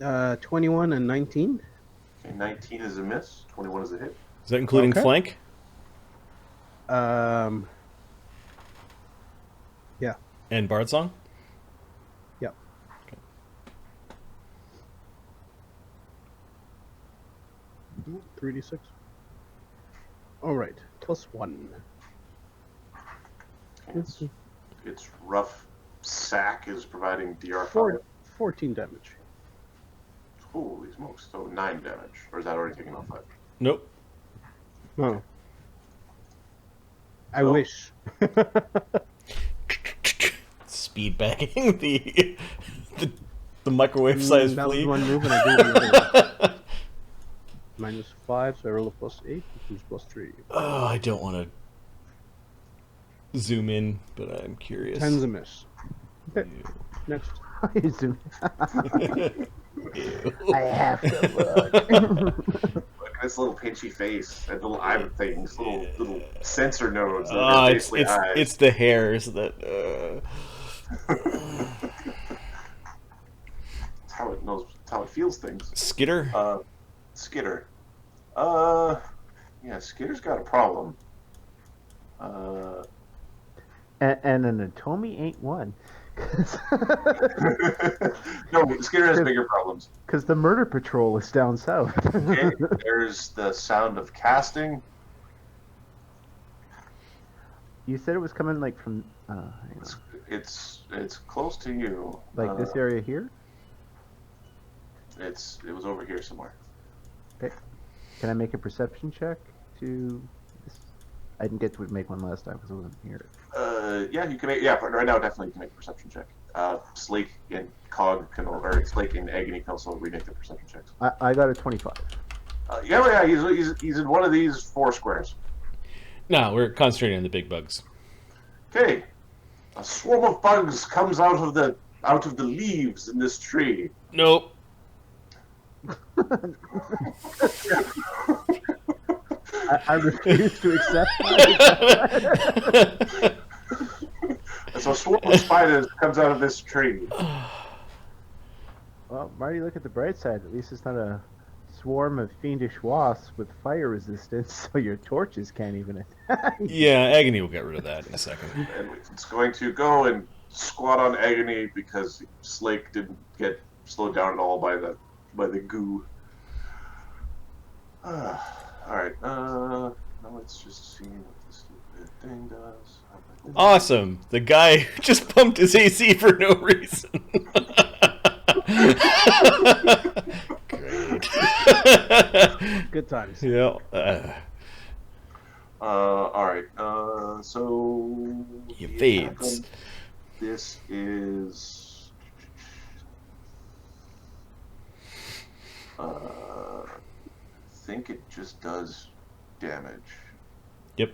Uh, 21 and 19. Okay, 19 is a miss. 21 is a hit. Is that including Okay. flank? Yeah. And Bard Song? Yep. Okay. 3d6. All right, +1. Okay, its rough sack is providing DR5. 14 damage. Holy smokes. So 9 damage. Or is that already taken off 5? Nope. Oh. I Oh. wish. Speed bagging the microwave-sized That was flea. one move, and I do the other one. -5, so I roll a +8, which is +3. Oh, I don't want to zoom in, but I'm curious. 10's a miss. Okay, next. I have to look. Look at this little pinchy face. And little eye things. Little sensor nodes. that Oh, are it's basically eyes. it's the hairs that. It's how it knows. It's how it feels things. Skitter. Skitter. Yeah, Skitter's got a problem. And an atomie ain't one. No, Skitter has bigger problems. Because the murder patrol is down south. Okay, there's the sound of casting. You said it was coming like from hang on. It's close to you. Like this area here? It was over here somewhere. Okay. Can I make a perception check to this? I didn't get to make one last time because I wasn't here. Yeah, you can make. Yeah, right now definitely you can make a perception check. Slake and Cog can, or Slake and Agony can also remake the perception checks. I got a 25. Yeah, he's in one of these 4 squares. No, we're concentrating on the big bugs. Okay. A swarm of bugs comes out of the leaves in this tree. Nope. I refuse to accept that. So a swarm of spiders comes out of this tree. Well, Marty, look at the bright side. At least it's not a swarm of fiendish wasps with fire resistance, so your torches can't even attack. Yeah, Agony will get rid of that in a second. And it's going to go and squat on Agony because Slake didn't get slowed down at all by the goo. Alright, now let's just see what this stupid thing does. Awesome. The guy who just pumped his AC for no reason. Great. Good times. Yeah. Alright, so... He the fades. attack on This is... I think it just does damage. Yep.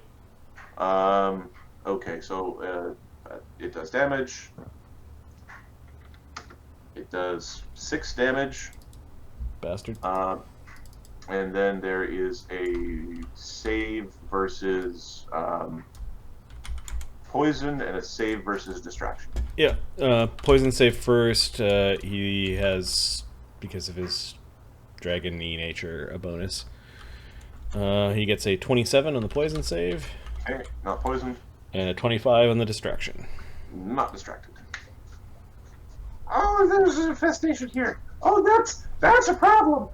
Okay, so it does damage. It does 6 damage. Bastard. And then there is a save versus poison and a save versus distraction. Yeah. Poison save first. He has, because of his dragon-y nature, a bonus. He gets a 27 on the poison save. Okay, not poisoned. And a 25 on the distraction. Not distracted. Oh, there's an infestation here. Oh, that's a problem.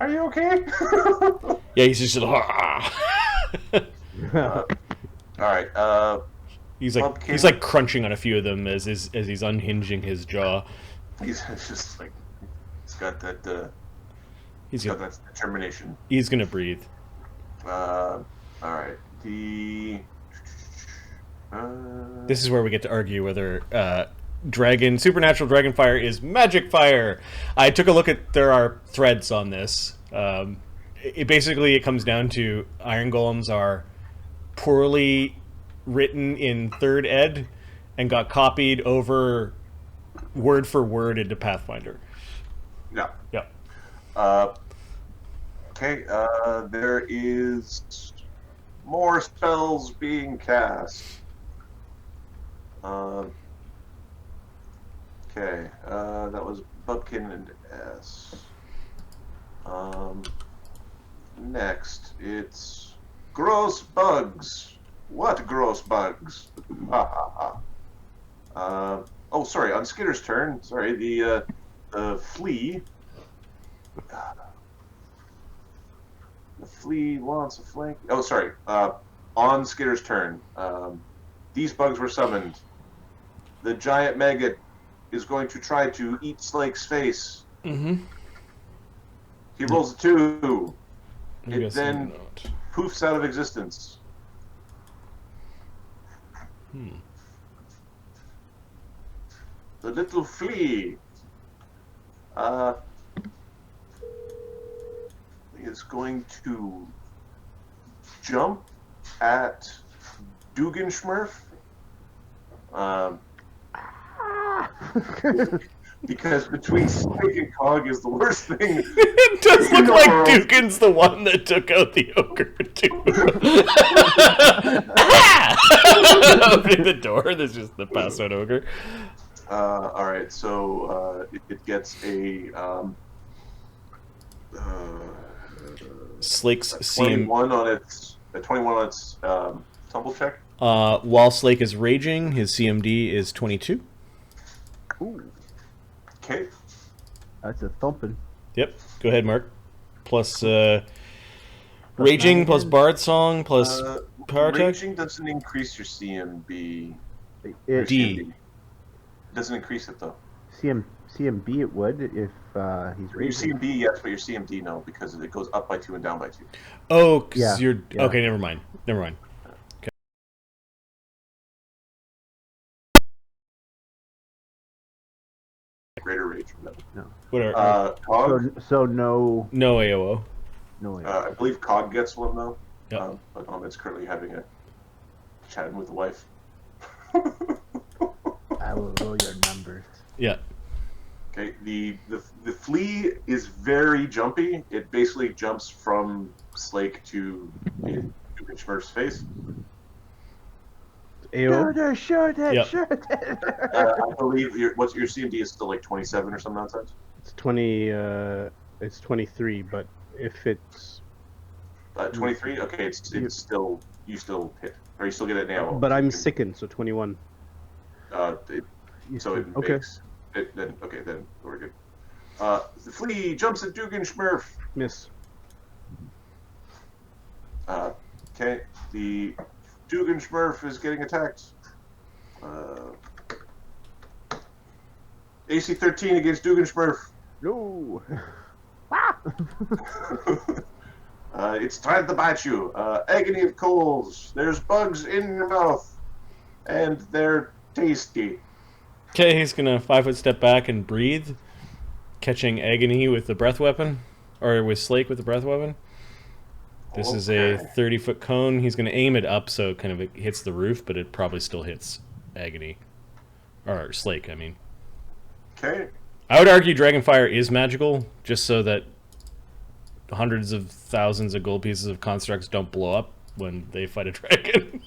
Are you okay? Yeah, he's just all right. he's like crunching on a few of them as he's unhinging his jaw. He's just like he's got that. He's got that determination. He's gonna breathe. All right. This is where we get to argue whether supernatural dragon fire is magic fire. I took a look at, there are threads on this. It comes down to iron golems are poorly written in 3rd ed and got copied over word for word into Pathfinder. Yeah. Yeah. Okay, there is more spells being cast. Okay, that was Bubkin and S. Next, it's gross bugs. What gross bugs? Ha ha ha. Oh, sorry, on Skitter's turn. Sorry, the flea. The flea wants a flank. Oh, sorry. On Skitter's turn, these bugs were summoned. The giant maggot is going to try to eat Slake's face. Mm-hmm. He rolls a 2. It Guess then not. poofs out of existence. The little flea is going to jump at Dügganschmirph. Because between Slake and Cog is the worst thing. It does look like Dugan's the one that took out the ogre, too. Opening the door, there's just the passed out ogre. Alright, so it gets a Slake's 21 on its 21 on its tumble check. While Slake is raging, his CMD is 22. Ooh, Okay. that's a thumping. Yep. Go ahead, Mark. Plus raging, plus bard song, plus power attack. Raging doesn't increase your CMB. It, D. Doesn't increase it though. CMB it would if he's Your raging. CMB, yes, but your CMD, no, because it goes up by 2 and down by 2. Oh, because Yeah, you're... yeah. Okay, never mind. Never mind. Greater rage. No. Whatever. Cog, So no. No AOO. No. I believe Cog gets one though. Yep. But Ahmed's currently having a chatting with the wife. I will roll your numbers. Yeah. Okay. The flea is very jumpy. It basically jumps from Slake to Dügganschmirph's face. AO. Shoot it! Yep. Shoot it! I believe your CMD is still like 27 or some nonsense. It's 20. It's 23. But if it's 23. Okay, it's still you still hit, or you still get it now. but I'm sickened, so 21. So it Okay. makes it then. Okay, then we're good. The flea jumps at Dügganschmirph. Miss. Okay, the Dügganschmirph is getting attacked. AC 13 against Dügganschmirph. No. It's time to bite you. Agony of coals. There's bugs in your mouth, and they're tasty. Okay, he's gonna 5-foot step back and breathe, catching Agony with the breath weapon, or with Slake with the breath weapon. This is a 30-foot cone. He's gonna aim it up so it kind of hits the roof, but it probably still hits Agony. Or Slake, I mean. Okay. I would argue Dragonfire is magical, just so that hundreds of thousands of gold pieces of constructs don't blow up when they fight a dragon.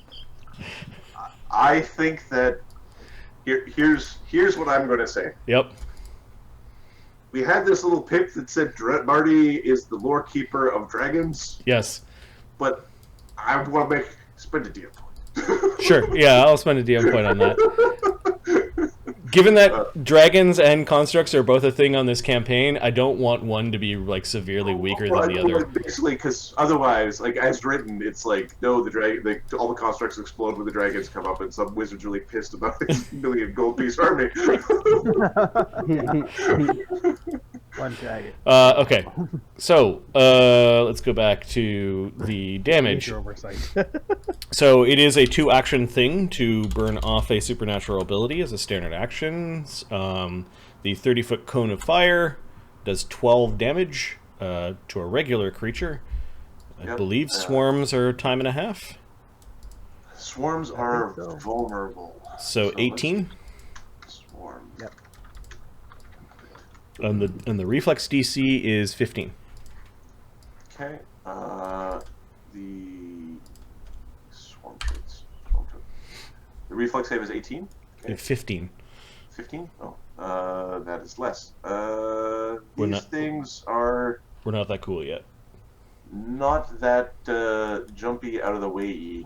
I think that here's what I'm going to say. Yep. We had this little pic that said Marty is the lore keeper of dragons, Yes. but I want to spend a DM point. Sure. Yeah, I'll spend a DM point on that. Given that dragons and constructs are both a thing on this campaign, I don't want one to be like severely weaker than the other. Basically, because otherwise, like as written, it's like no, the dragon, all the constructs explode when the dragons come up, and some wizard's really pissed about his million gold piece army. One dragon. Okay. So, let's go back to the damage. Major oversight. So it is a 2-action thing to burn off a supernatural ability as a standard action. The 30-foot cone of fire does 12 damage to a regular creature. I believe swarms are time and a half. Swarms are vulnerable. So 18. Swarm. Yep. And the reflex DC is 15. Okay. The swarm traits. The reflex save is 18. Okay. 15. 15? Oh. That is less. These Things are We're not that cool yet. not that jumpy out of the way.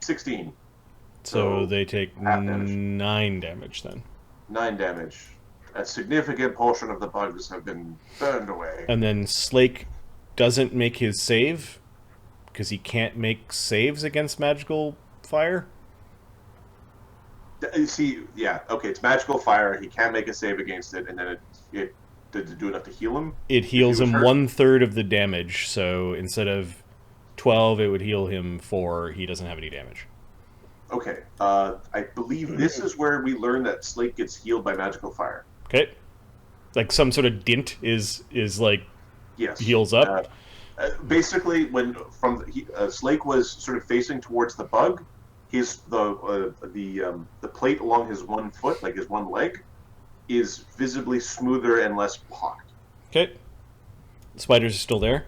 16. So they take half damage. 9 damage then. 9 damage. A significant portion of the bugs have been burned away. And then Slake doesn't make his save because he can't make saves against magical fire. You see, yeah, okay, it's magical fire. He can't make a save against it, and then it did it do enough to heal him? It heals He was him hurt? 1/3 of the damage. So instead of 12, it would heal him 4. He doesn't have any damage. Okay, I believe this is where we learn that Slake gets healed by magical fire. Okay, like some sort of dint is like Yes. heals up. Basically, when Slake was sort of facing towards the bug, the plate along his one foot, like his one leg, is visibly smoother and less pocked. Okay, spiders are still there.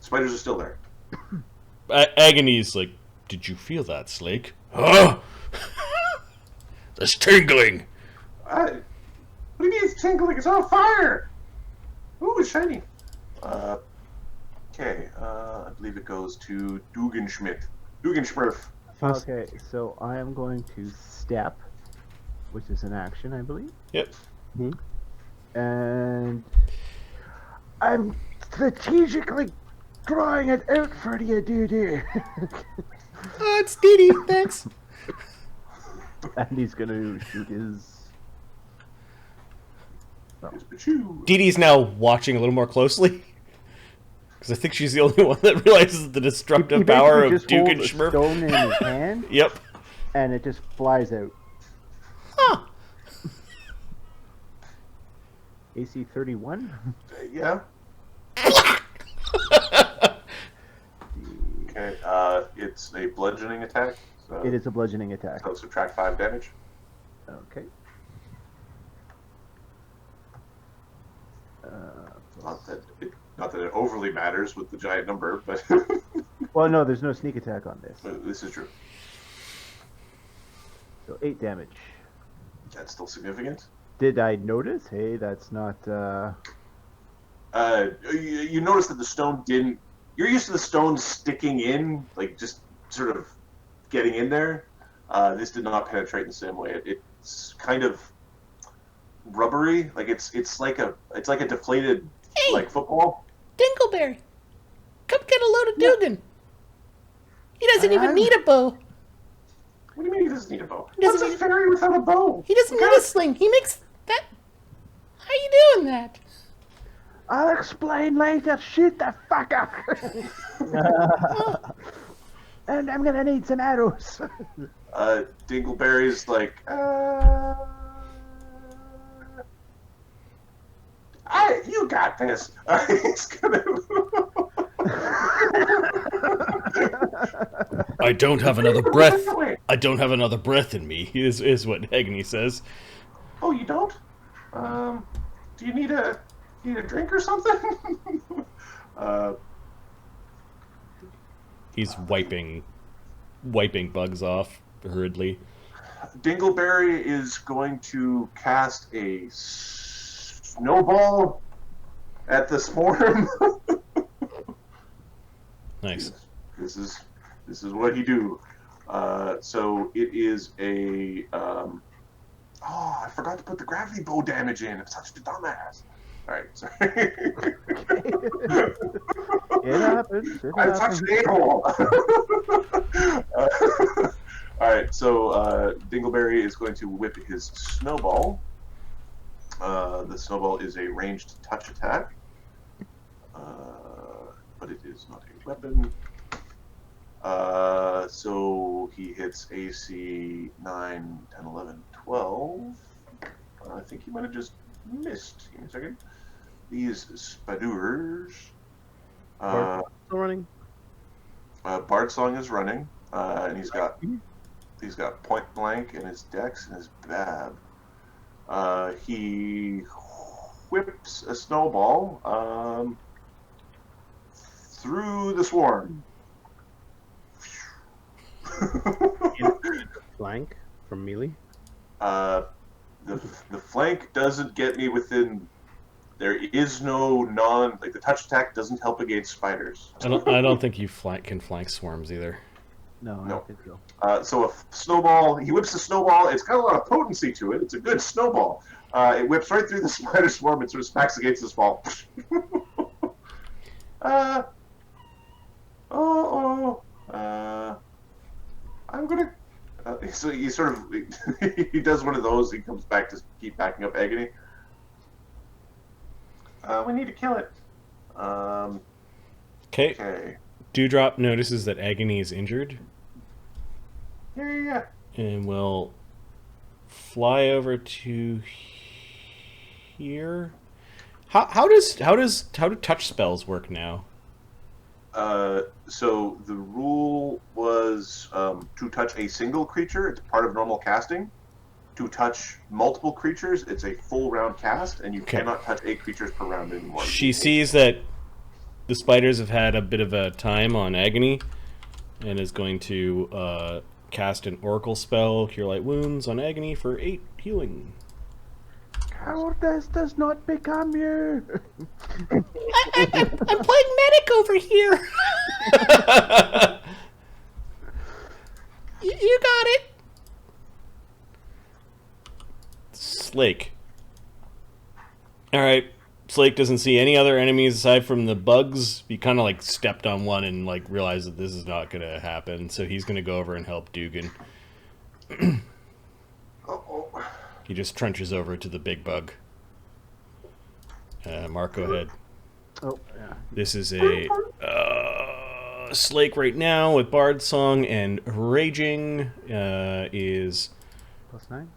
Spiders are still there. Agony's like, did you feel that, Slake? Huh? That's tingling. What do you mean it's tingling? It's on fire! Ooh, it's shiny. Okay, I believe it goes to Dügganschmirph. Okay, so I am going to step, which is an action, I believe. Yep. And I'm strategically drawing it out for you, Dee Dee. Oh, it's Dee Dee, thanks. And he's gonna shoot his. Dee Dee's now watching a little more closely. Because I think she's the only one that realizes the destructive He power of basically just holds a Dügganschmirph. stone in his hand, Yep. and it just flies out. Huh. AC 31. Yeah. Okay. It's a bludgeoning attack. So, It is a bludgeoning attack. so subtract 5 damage. Okay. Not that it overly matters with the giant number, but Well, no, there's no sneak attack on this. this is true. So 8 damage. That's still significant. Did I notice? Hey, that's not. You notice that the stone didn't. You're used to the stone sticking in, like just sort of getting in there. This did not penetrate in the same way. It's kind of rubbery, like it's like a deflated like football. Dingleberry, come get a load of Dugan. He doesn't even need a bow. What do you mean he doesn't need a bow? He doesn't What's a need- fairy without a bow? He doesn't need a sling. He makes that. How you doing that? I'll explain later. Shoot the fucker. And I'm gonna need some arrows. Dingleberry's like, you got this. He's gonna. I don't have another breath. Wait. I don't have another breath in me. Is what Agony says. Oh, you don't? Do you need a drink or something? He's wiping bugs off hurriedly. Dingleberry is going to cast a snowball at the swarm. Nice. This is what he do. So it is a. I forgot to put the gravity bow damage in. I'm such a dumbass. All right, sorry. It happens. I'm such an a-hole. All right, so Dingleberry is going to whip his snowball. The snowball is a ranged touch attack, but it is not a weapon. So he hits AC 9, 10, 11, 12. I think he might have just missed. Give me a second. These spadurs. Still running. Bard Song is running, and he's got point blank in his dex and his bab. He whips a snowball through the swarm. Flank from melee. The flank doesn't get me within. There is no the touch attack doesn't help against spiders. I don't think you can flank swarms either. No, I No. don't think so. So a snowball, he whips the snowball. It's got a lot of potency to it. It's a good snowball. It whips right through the spider swarm and sort of smacks against this ball. I'm gonna. So he sort of he does one of those. He comes back to keep backing up Agony. We need to kill it. Okay. Okay. Dewdrop notices that Agony is injured Yeah. and will fly over to here. How do touch spells work now? So the rule was to touch a single creature, it's part of normal casting. To touch multiple creatures, it's a full round cast, and you cannot touch 8 creatures per round anymore. She sees that the spiders have had a bit of a time on Agony, and is going to cast an Oracle spell, Cure Light Wounds, on Agony for 8 healing. Cowardice does not become you. I'm playing medic over here. You got it. Slake. Alright. Slake doesn't see any other enemies aside from the bugs. He kind of like stepped on one and like realized that this is not going to happen. So he's going to go over and help Dugan. Uh-oh. He just trunches over to the big bug. Mark, go ahead. Oh, yeah. This is a Slake right now with Bard Song, and Raging is +9.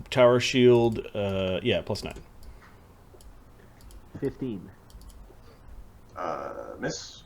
Tower Shield. Yeah, +9. 15. Miss.